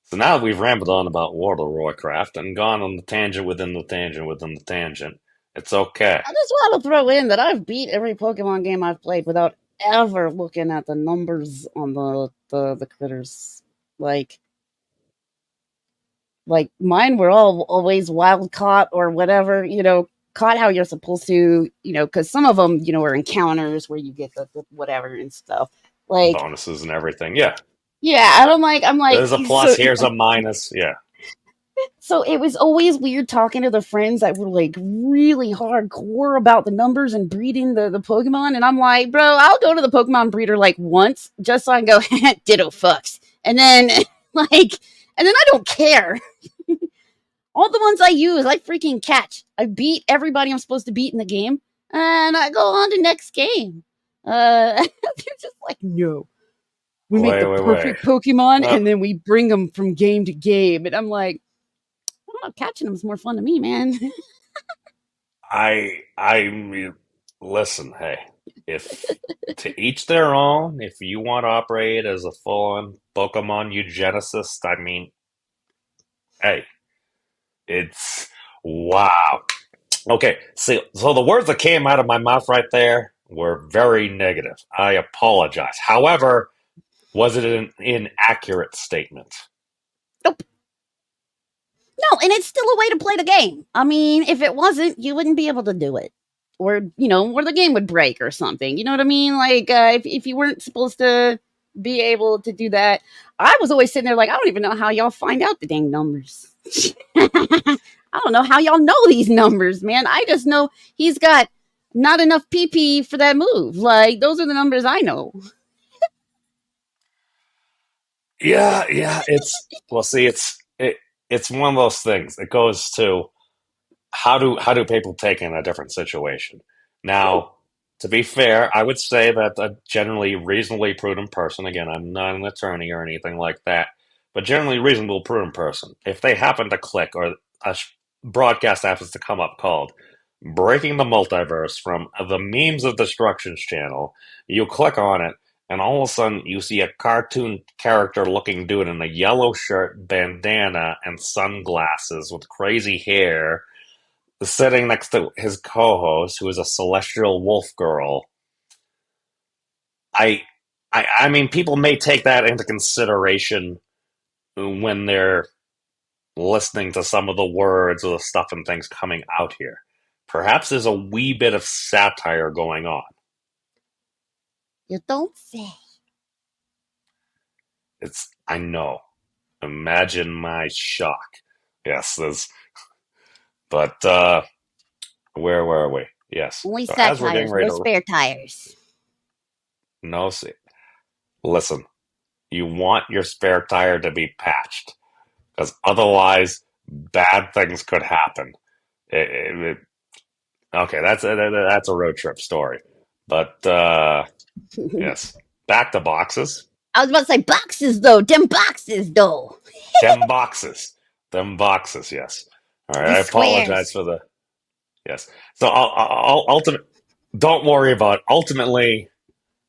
So now that we've rambled on about World of Warcraft and gone on the tangent within the tangent within the tangent, it's okay. I just want to throw in that I've beat every Pokemon game I've played without ever looking at the numbers on the critters. Like like mine were all always wild caught or whatever, caught how you're supposed to, because some of them, are encounters where you get the whatever and stuff. Like, Bonuses and everything. Yeah. yeah, and I'm like, There's a plus, so here's a minus. Yeah. so it was always weird talking to the friends that were like really hardcore about the numbers and breeding the Pokemon. And I'm like, bro, I'll go to the Pokemon breeder like once just so I can go ditto fucks. And then and then I don't care. All the ones I use, I freaking catch. I beat everybody I'm supposed to beat in the game, and I go on to next game. They're just like, no. We make the Wait. perfect Pokemon, Uh, and then we bring them from game to game. And I'm like, I don't know, catching them is more fun to me, man. I listen. Hey, if to each their own. If you want to operate as a full-on Pokemon eugenicist, I mean, hey, it's wow. Okay, so the words that came out of my mouth right there were very negative. I apologize. However, was it an inaccurate statement? Nope. No, and it's still a way to play the game. I mean, if it wasn't, you wouldn't be able to do it. Or the game would break or something. You know what I mean? Like, if you weren't supposed to be able to do that, I was always sitting there like, I don't even know how y'all find out the dang numbers. I don't know how y'all know these numbers, man. I just know he's got not enough PP for that move. Like, those are the numbers I know. Yeah. It's well, see, it's one of those things. It goes to how do people take in a different situation? True. Now, to be fair, I would say that a generally reasonably prudent person, again, I'm not an attorney or anything like that, but generally reasonable prudent person, if they happen to click or a broadcast happens to come up called Breaking the Multiverse from the Memes of Destructions channel, you click on it, and all of a sudden you see a cartoon character looking dude in a yellow shirt, bandana, and sunglasses with crazy hair sitting next to his co-host, who is a celestial wolf girl. I, I mean, people may take that into consideration when they're listening to some of the words or the stuff and things coming out here. Perhaps there's a wee bit of satire going on. You don't say. I know. Imagine my shock. Yes, but where were we? Yes. Only So as we're getting satires, ready no to spare tires. no see, listen, you want your spare tire to be patched because otherwise bad things could happen. Okay, that's a road trip story. But yes, back to boxes. I was about to say boxes though. Them boxes though. Them boxes. Them boxes, yes. All right, I These apologize squares. for the yes. So I'll ultimate. Don't worry about it. Ultimately,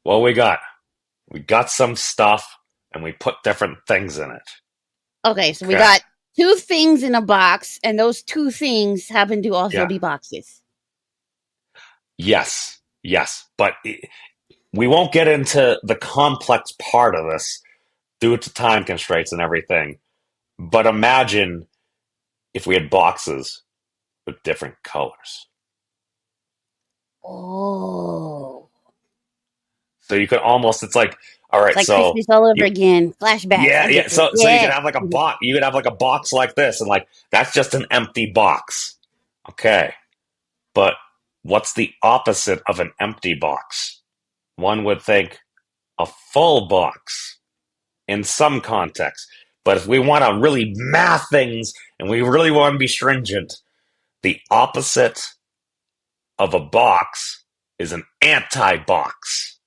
what we got some stuff, and we put different things in it. Okay, so we Okay. got two things in a box, and those two things happen to also Yeah. be boxes. Yes. Yes. But we won't get into the complex part of this due to time constraints and everything. But imagine if we had boxes with different colors. Oh. So you could almost, it's like, all It's right, like so Christmas all over you, again. Flashbacks. yeah, I yeah. get it. So you could Yeah. have like a box, you could have like a box like this, and like that's just an empty box. Okay. But what's the opposite of an empty box? One would think a full box in some context. But if we want to really math things and we really want to be stringent, the opposite of a box is an anti-box.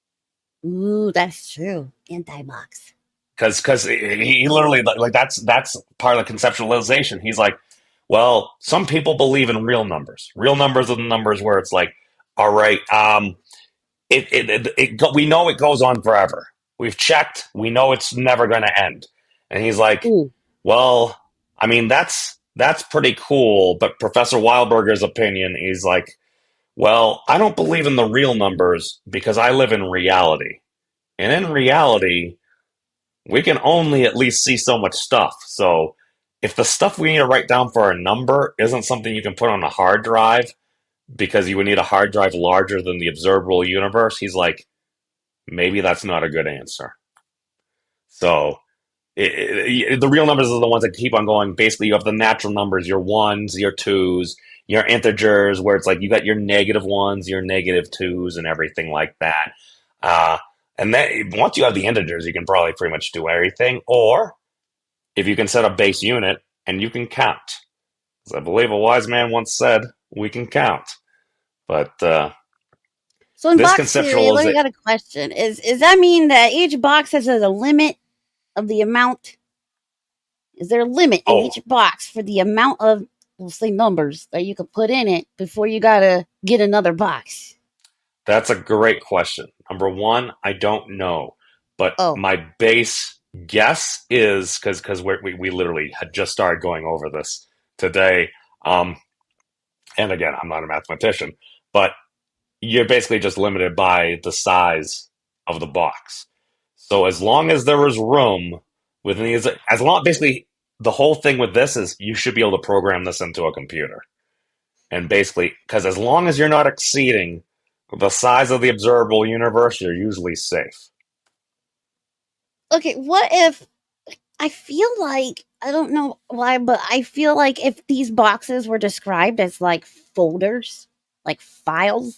Ooh, that's true. Anti-box. Because he literally like that's part of the conceptualization. He's like, well, some people believe in real numbers. Real numbers are the numbers where it's like, all right, we know it goes on forever. We've checked. We know it's never going to end. And he's like, Ooh. well, I mean that's pretty cool. But Professor Weilberger's opinion, he's like, well, I don't believe in the real numbers because I live in reality, and in reality, we can only at least see so much stuff. So if the stuff we need to write down for a number isn't something you can put on a hard drive because you would need a hard drive larger than the observable universe, he's like, maybe that's not a good answer. So the real numbers are the ones that keep on going. Basically, you have the natural numbers, your ones, your twos, your integers, where it's like you got your negative ones, your negative twos, and everything like that. Uh, and then once you have the integers, you can probably pretty much do everything. Or if you can set a base unit and you can count. As I believe a wise man once said, we can count. But So in this box theory, conceptual is let me it. got a question. Is that mean that each box has a limit of the amount? Is there a limit in Oh, each box for the amount of, we'll say, numbers that you could put in it before you gotta get another box? that's a great question. Number one, I don't know, but Oh, my base guess is because we literally had just started going over this today. Um, and again, I'm not a mathematician, but you're basically just limited by the size of the box. So as long as there is room within these, as long basically the whole thing with this is you should be able to program this into a computer. And basically, because as long as you're not exceeding the size of the observable universe, you're usually safe. okay. What if I feel like, I don't know why, but I feel like if these boxes were described as like folders, like file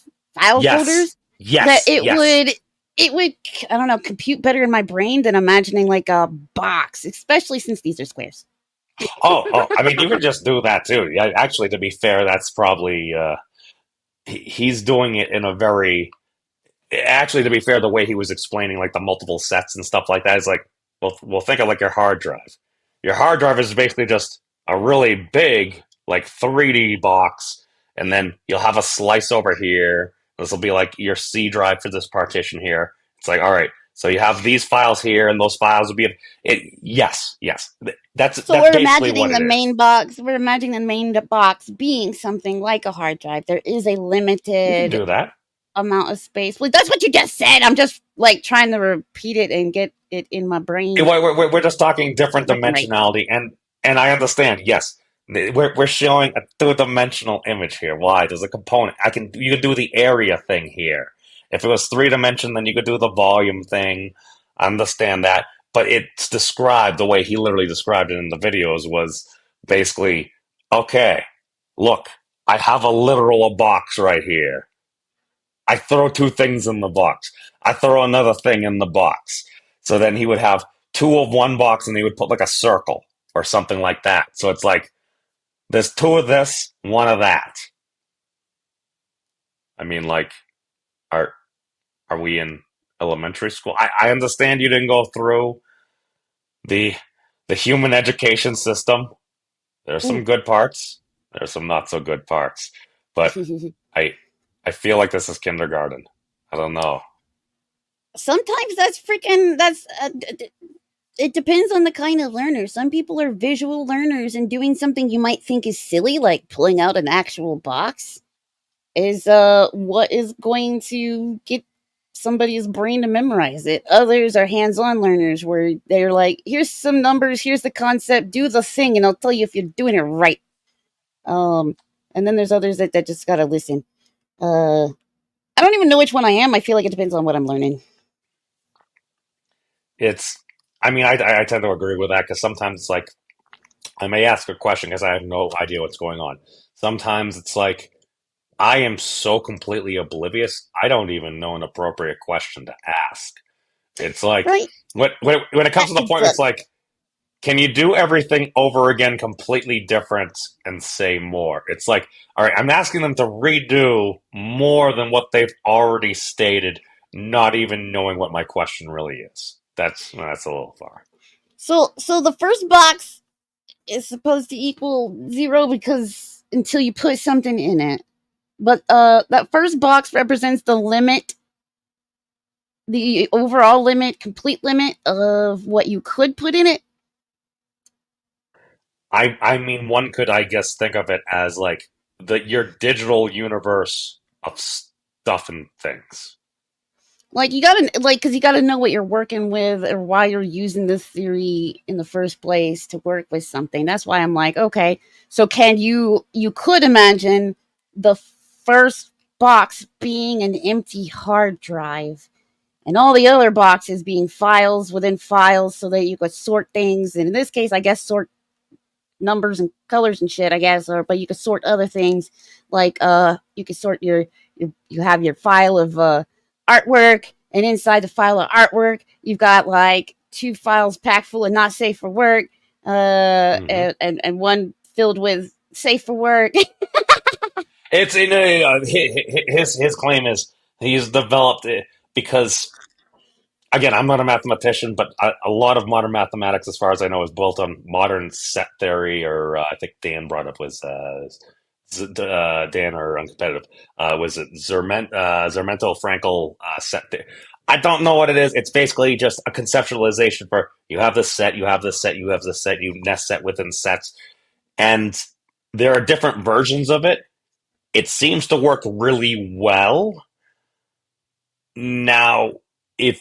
Yes, folders, that yes, it yes. would it would I don't know, compute better in my brain than imagining like a box, especially since these are squares. Oh. I mean, you could just do that too. Yeah, actually, to be fair, that's probably he's doing it in a very actually, to be fair, the way he was explaining like the multiple sets and stuff like that is like, well, think of like your hard drive. Your hard drive is basically just a really big like 3D box, and then you'll have a slice over here. This will be like your C drive for this partition here. It's like, all right, so you have these files here, and those files will be it. Yes, yes, So that's basically what it is. we're imagining the main box being something like a hard drive. There is a You can limited do that. amount of space. Well, that's what you just said. I'm just like trying to repeat it and get it in my brain We're just talking different left and right. dimensionality, and I understand. Yes, we're showing a two-dimensional image here. Why? There's a component. You could do the area thing here. If it was three-dimension, then you could do the volume thing. I understand that, but it's described the way he literally described it in the videos was basically okay. Look, I have a literal box right here. I throw two things in the box. I throw another thing in the box. So then he would have two of one box and he would put like a circle or something like that. So it's like, there's two of this, one of that. I mean, like, are are we in elementary school? I understand you didn't go through the the human education system. There's Mm. some good parts. There's some not so good parts. But I I feel like this is kindergarten. I don't know. Sometimes that's freaking that's it depends on the kind of learner. Some people are visual learners, and doing something you might think is silly, like pulling out an actual box, is what is going to get somebody's brain to memorize it. Others are hands-on learners where they're like, here's some numbers, here's the concept, do the thing, and I'll tell you if you're doing it right. Um, and then there's others that just gotta listen. Uh, I don't even know which one I am. I feel like it depends on what I'm learning. It's I mean I tend to agree with that because sometimes it's like I may ask a question because I have no idea what's going on. Sometimes it's like I am so completely oblivious, I don't even know an appropriate question to ask. It's like Right? when it comes to the point, it's Exactly. like, can you do everything over again, completely different, and say more? It's like, all right, I'm asking them to redo more than what they've already stated, not even knowing what my question really is. That's a little far. So the first box is supposed to equal zero because until you put something in it. But that first box represents the limit, the overall limit, complete limit of what you could put in it. I mean, one could, I guess, think of it as like your digital universe of stuff and things. Like you gotta because you gotta know what you're working with or why you're using this theory in the first place to work with something. That's why I'm like, okay, so can you could imagine the first box being an empty hard drive and all the other boxes being files within files so that you could sort things. And in this case, I guess sort numbers and colors and shit, I guess, or but you could sort other things like you could sort your you have your file of artwork, and inside the file of artwork you've got like two files packed full of not safe for work, Hmm. and one filled with safe for work. It's in a, his claim is he's developed it because again, I'm not a mathematician, but a lot of modern mathematics, as far as I know, is built on modern set theory, or I think Dan brought up was Dan or uncompetitive. Was it Zermento Frankel set theory? I don't know what it is. It's basically just a conceptualization for you have this set, you have this set, you have this set, you nest set within sets, and there are different versions of it. It seems to work really well. Now, if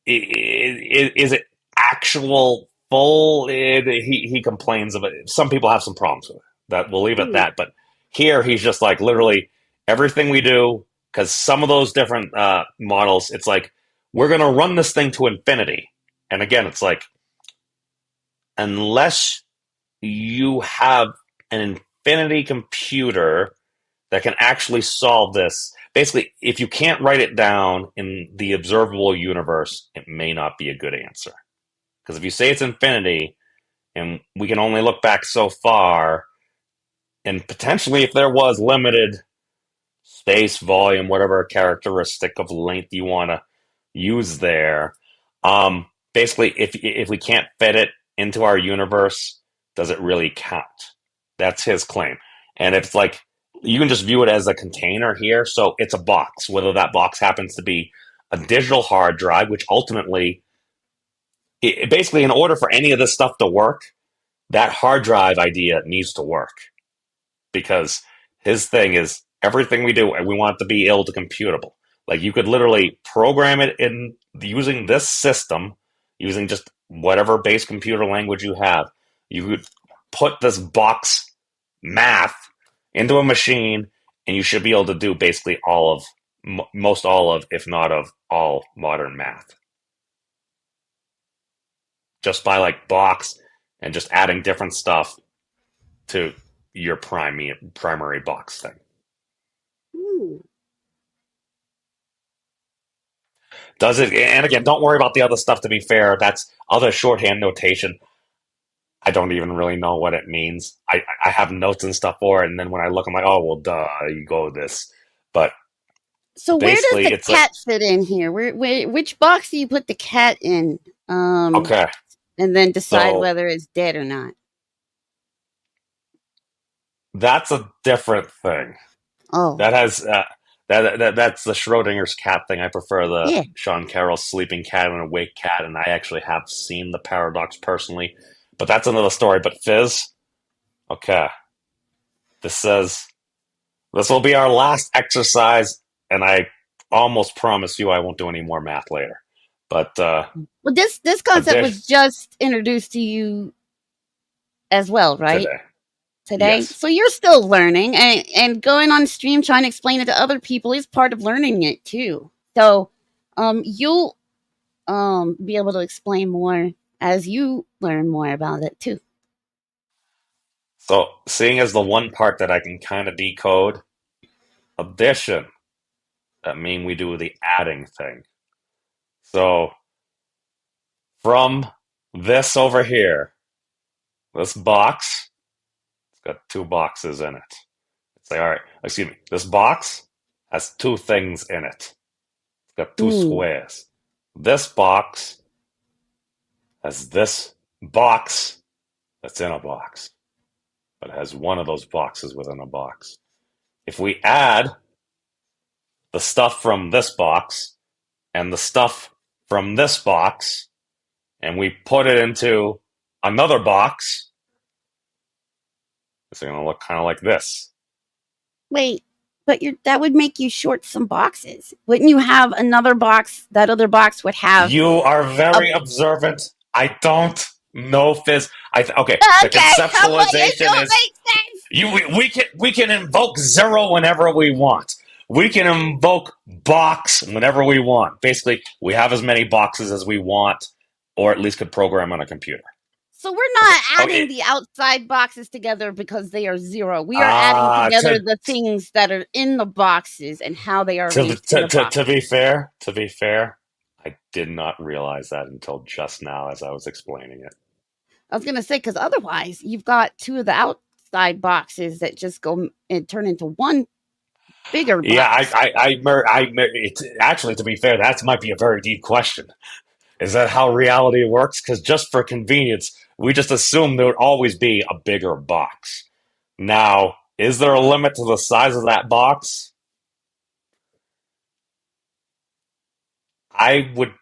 is it actual full? He complains of it. Some people have some problems with it. That we'll leave it at Hmm. that. But here, he's just like literally everything we do because some of those different models, it's like we're going to run this thing to infinity. And again, it's like unless you have an infinity computer that can actually solve this. Basically, if you can't write it down in the observable universe, it may not be a good answer. Because if you say it's infinity and we can only look back so far, and potentially if there was limited space, volume, whatever characteristic of length you want to use there, basically, if we can't fit it into our universe, does it really count? That's his claim. And it's like you can just view it as a container here. So it's a box, whether that box happens to be a digital hard drive, which ultimately, basically, in order for any of this stuff to work, that hard drive idea needs to work because his thing is everything we do, and we want it to be able to computable. Like you could literally program it in using this system, using just whatever base computer language you have. You could put this box math into a machine, and you should be able to do basically all of most all of, if not of all modern math, just by like box and just adding different stuff to your primary box thing. Hmm. Does it? And again, don't worry about the other stuff. To be fair, that's other shorthand notation. I don't even really know what it means. I have notes and stuff for it, and then when I look, I'm like, oh well, duh, you go with this. But So where does basically, the it's like cat fit in here? Which box do you put the cat in? okay, And then decide so whether it's dead or not. that's a different thing. Oh, That has that's the Schrodinger's cat thing. I prefer the yeah. Sean Carroll sleeping cat and awake cat, and I actually have seen the paradox personally. But that's another story. But Fizz, okay, this says this will be our last exercise, and I almost promise you I won't do any more math later. But Well, this concept addition was just introduced to you as well, right? today, Today. yes. So you're still learning, and going on stream trying to explain it to other people is part of learning it too. So you'll be able to explain more as you learn more about it too. So seeing as the one part that I can kind of decode, addition, that mean we do the adding thing. So from this over here, this box, it's got two boxes in it. It's like, all right, excuse me, this box has two things in it. It's got two Mm. squares. This box has this box that's in a box, but it has one of those boxes within a box. If we add the stuff from this box and the stuff from this box, and we put it into another box, it's going to look kind of like this. Wait, but that would make you short some boxes. Wouldn't you have another box? That other box would have You are a. very observant. I don't know Fizz. Okay, the Okay, okay, it conceptualization don't is make sense. we can invoke zero whenever we want. We can invoke box whenever we want. Basically, we have as many boxes as we want, or at least could program on a computer. So we're not Okay. adding the outside boxes together because they are zero. We are adding together To the things that are in the boxes and how they are to arranged in the to be boxes. fair, I did not realize that until just now as I was explaining it. I was gonna say because otherwise you've got two of the outside boxes that just go and turn into one bigger Yeah, box. it's actually, to be fair, that might be a very deep question. Is that how reality works? Because just for convenience, we just assume there would always be a bigger box. Now, is there a limit to the size of that box? I would,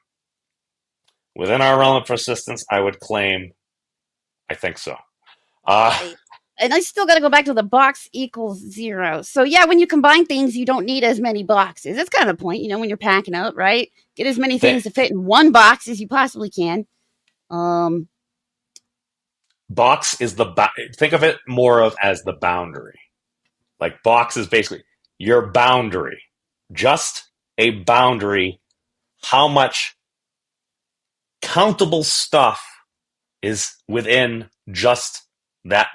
within our realm of persistence, I would claim, I think so. Uh, Right. And I still got to go back to the box equals zero. So yeah, when you combine things, you don't need as many boxes. That's kind of the point, when you're packing up, right? Get as many th- things to fit in one box as you possibly can. Box is think of it more of as the boundary. Like box is basically your boundary, just a boundary. How much countable stuff is within just that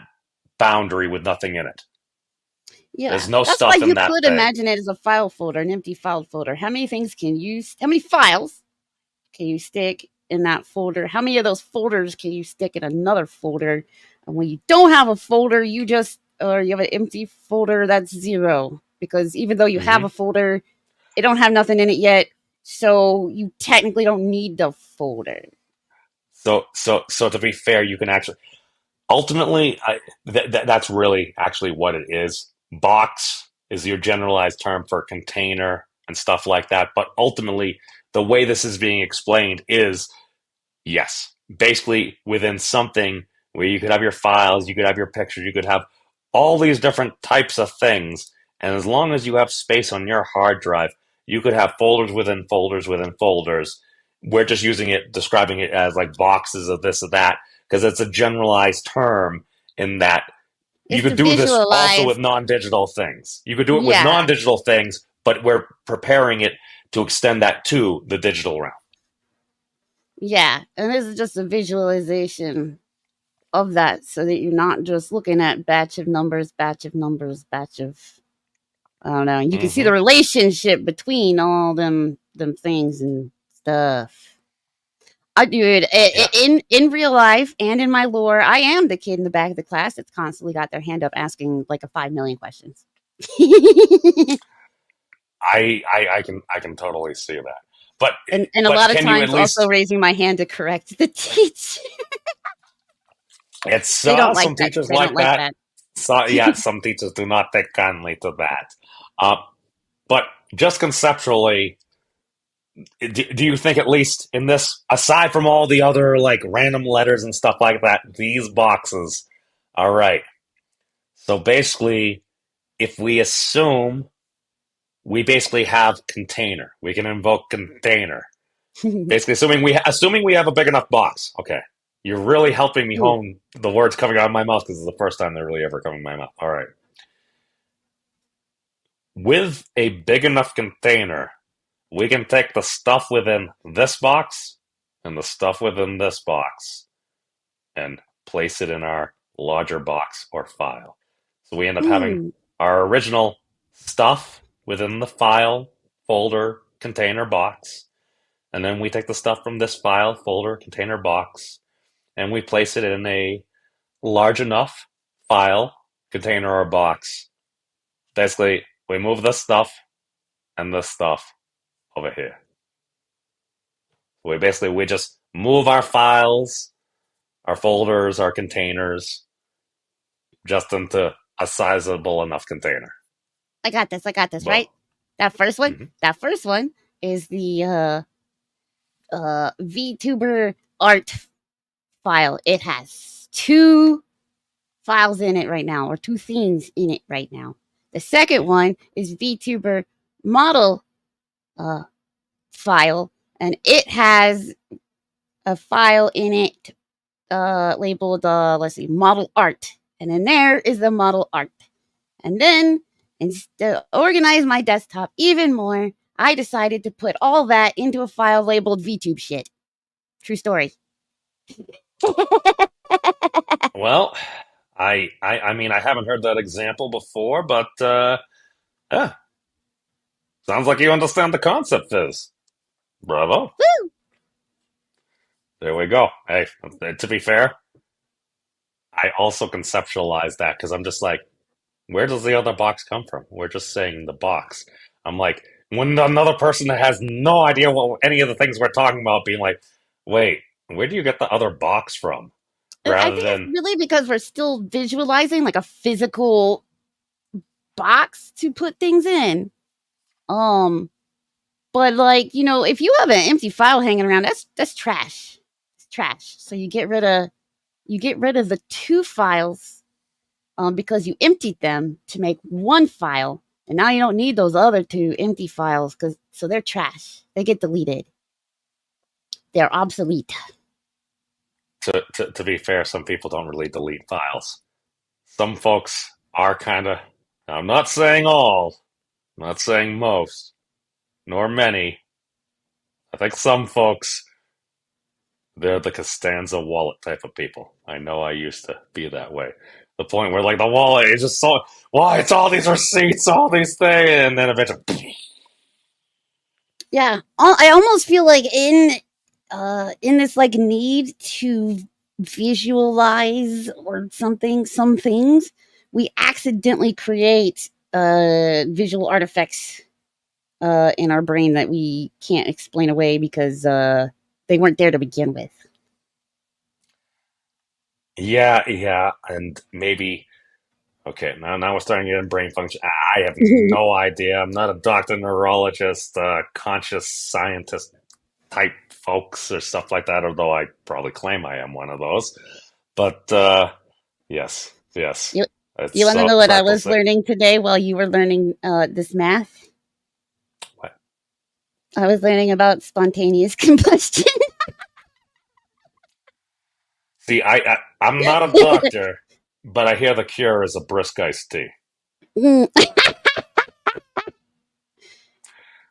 boundary with nothing in it? Yeah, There's no that's why stuff in you that could thing. imagine it as a file folder, an empty file folder. How many things how many files can you stick in that folder? How many of those folders can you stick in another folder? And when you don't have a folder, or you have an empty folder, that's zero. Because even though you have Mm-hmm. a folder, it don't have nothing in it yet. So you technically don't need the folder. So to be fair, you can actually ultimately that's really actually what it is. Box is your generalized term for container and stuff like that. But ultimately, the way this is being explained is yes, basically within something where you could have your files, you could have your pictures, you could have all these different types of things. And as long as you have space on your hard drive, you could have folders within folders within folders. We're just using it, describing it as like boxes of this or that, because it's a generalized term in that you It's could to do this also with visualize. non-digital things. You could do it with Yeah, non-digital things, but we're preparing it to extend that to the digital realm. yeah. And this is just a visualization of that so that you're not just looking at batch of numbers, batch of I don't know. You can see the Mm-hmm. relationship between all them things and stuff. Dude, Yeah. in real life and in my lore, I am the kid in the back of the class that's constantly got their hand up asking like a 5 million questions. I can totally see that. But and a lot of can you at times also least? raising my hand to correct the teacher. It's They don't like some that. teachers They don't like like that. that. So yeah, some teachers do not take kindly to that. Uh, but just conceptually, do you think at least in this, aside from all the other like random letters and stuff like that, these boxes, all right. So basically, if we assume we basically have container, we can invoke container. Basically, assuming we have a big enough box. Okay, you're really helping me hone the words coming out of my mouth because it's the first time they're really ever coming out of my mouth. All right, with a big enough container, we can take the stuff within this box and the stuff within this box and place it in our larger box or file. So we end up having Mm. our original stuff within the file, folder, container box. And then we take the stuff from this file, folder, container box, and we place it in a large enough file, container, or box. Basically, we move this stuff and this stuff over here. We just move our files, our folders, our containers just into a sizable enough container. I got this. I got this. Boom. Right. That first one. Mhm. That first one is the VTuber art file. It has 2 files in it right now, or 2 scenes in it right now. The second one is VTuber model file, and it has a file in it labeled let's see, model art, and in there is the model art. And then, to organize my desktop even more, I decided to put all that into a file labeled VTube shit. True story. Well, I mean, I haven't heard that example before, but yeah, sounds like you understand the concept, Fizz. Bravo. Woo! There we go. Hey, to be fair, I also conceptualize that because I'm just like, where does the other box come from? We're just saying the box. I'm like, when another person that has no idea what any of the things we're talking about being like, wait, where do you get the other box from? I Rather think it's than, really because we're still visualizing like a physical box to put things in. But like, if you have an empty file hanging around, that's trash. It's trash. So you get rid of the 2 files because you emptied them to make 1 file, and now you don't need those other 2 empty files so they're trash. They get deleted. They're obsolete. to be fair, some people don't really delete files. Some folks are kind of, I'm not saying all, I'm not saying most, nor many. I think some folks, they're the Costanza wallet type of people. I know I used to be that way. The point where like the wallet is just so, why it's all these receipts, all these things, and then eventually, Yeah, I almost feel like in this like need to visualize or something, some things we accidentally create visual artifacts in our brain that we can't explain away because they weren't there to begin with. yeah, and maybe. Okay, now we're starting to get in brain function. I have no idea. I'm not a doctor, neurologist, conscious scientist type folks or stuff like that, although I probably claim I am one of those. But yes, you it's you want to know what I circles was that. learning today while you were learning this math? What? I was learning about spontaneous combustion. See, I'm not a doctor, but I hear the cure is a brisk iced tea. Mm,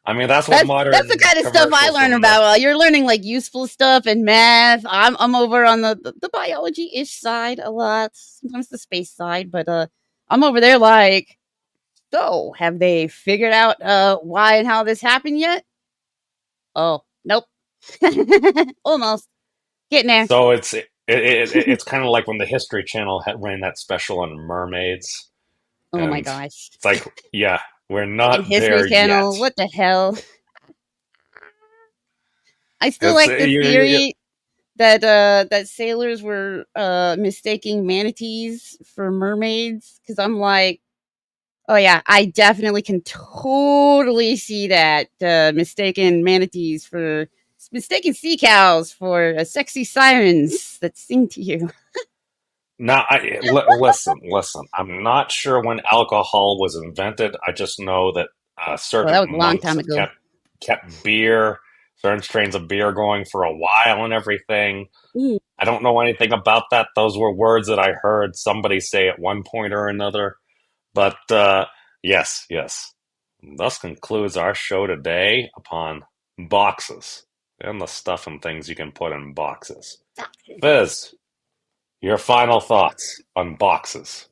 I mean, that's what that's the modern kind of stuff I commercials learn from the. about. While you're learning like useful stuff and math. I'm over on the biology ish side a lot. Sometimes the space side, but I'm over there like, so have they figured out why and how this happened yet? Oh, nope. Almost. Getting there. So it's kind of like when the History Channel ran that special on mermaids, Oh my and gosh. it's like, yeah, we're Fucking not History there yet. Channel. What the hell? I still It's like the theory that sailors were mistaking manatees for mermaids, because I'm like, oh yeah, I definitely can totally see that, mistaking sea cows for sexy sirens that sing to you. now. Listen. I'm not sure when alcohol was invented. I just know that Well, that certain was a long monks time have ago. kept beer, certain strains of beer going for a while and everything. Mm. I don't know anything about that. Those were words that I heard somebody say at one point or another. But yes. Thus concludes our show today upon boxes and the stuff and things you can put in boxes. Fizz, your final thoughts on boxes.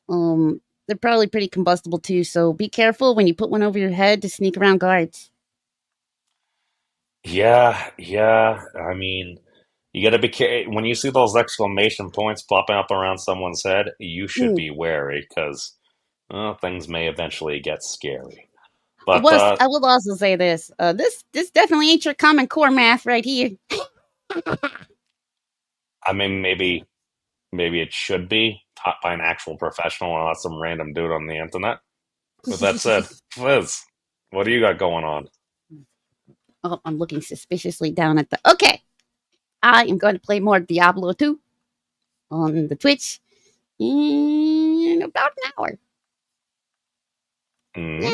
Um, they're probably pretty combustible too, so be careful when you put one over your head to sneak around guards. Yeah. I mean, you got to be when you see those exclamation points popping up around someone's head. You should Mm. be wary because things may eventually get scary. But I will also say this: this definitely ain't your Common Core math right here. I mean, maybe it should be taught by an actual professional and not some random dude on the internet. With that said, Liz, what do you got going on? Oh, I'm looking suspiciously down at the. Okay, I am going to play more Diablo 2 on the Twitch in about an hour. Hmm.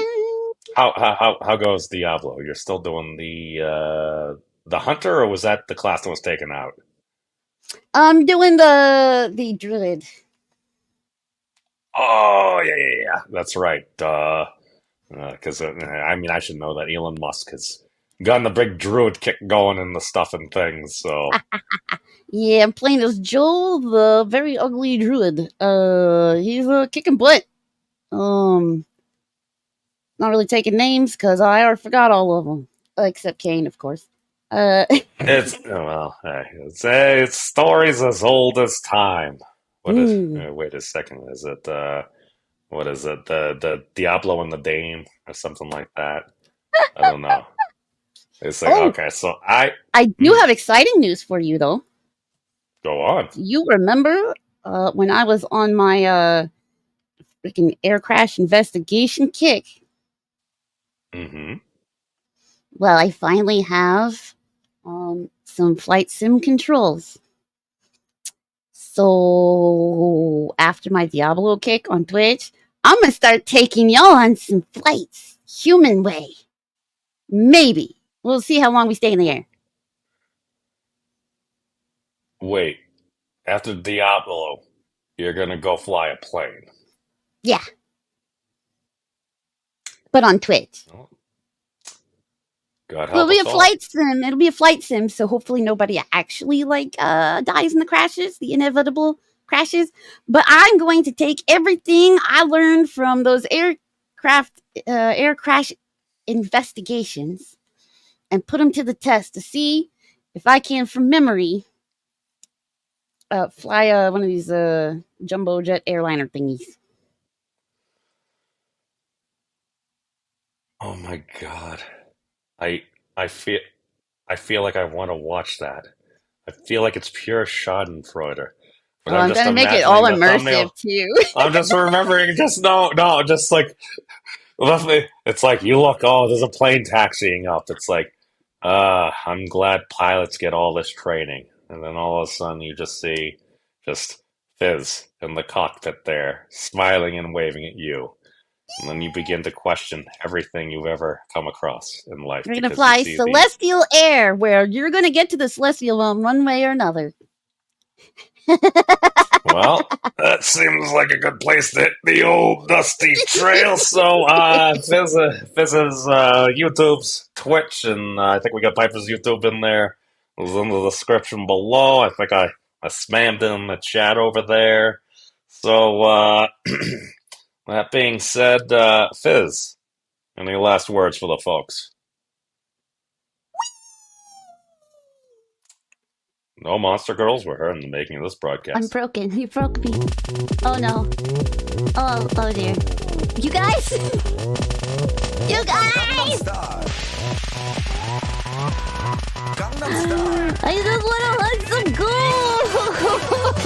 How goes Diablo? You're still doing the hunter, or was that the class that was taken out? I'm doing the druid. Oh yeah. That's right. Because I mean, I should know that Elon Musk has gotten the big druid kick going in the stuff and things. So Yeah, I'm playing as Joel, the very ugly druid. He's kicking butt. Um, Not really taking names because I already forgot all of them, except Kane, of course. Uh, it's well, hey, it's stories as old as time. What is? mm. Wait a second. Is it? What is it? The Diablo and the Dame or something like that? I don't know. It's like Oh, okay, so I I do have exciting news for you, though. go on. Do you remember when I was on my freaking air crash investigation kick? Mm-hmm. Well, I finally have some flight sim controls. So after my Diablo kick on Twitch, I'm gonna start taking y'all on some flights, human way. Maybe we'll see how long we stay in the air. Wait, after Diablo, you're gonna go fly a plane. Yeah, but on Twitch. Oh, God It'll help be a us all. flight sim. It'll be a flight sim. So hopefully nobody actually dies in the crashes, the inevitable crashes. But I'm going to take everything I learned from those air crash investigations and put them to the test to see if I can, from memory, fly one of these jumbo jet airliner thingies. Oh my God, I I feel I feel like I want to watch that. I feel like it's pure Schadenfreude, but Oh, I'm I'm just gonna make it all imagining the immersive thumbnail. too. I'm just remembering, just no, just like it's like you look, oh, there's a plane taxiing up. It's like, I'm glad pilots get all this training. And then all of a sudden you just see just Fizz in the cockpit there, smiling and waving at you. And then you begin to question everything you've ever come across in life We're gonna because you fly see the celestial air, where you're gonna get to the celestial realm one way or another. well, that seems like a good place to hit the old dusty trail. So, Fizz's YouTube's Twitch, and I think we got Piper's YouTube in there. It was in the description below. I think I spammed it in the chat over there. So, that being said, Fizz, any last words for the folks? No monster girls were heard in the making of this I'm broadcast. broken. You broke me. Oh no. Oh dear. You guys! You guys! I just want to hug some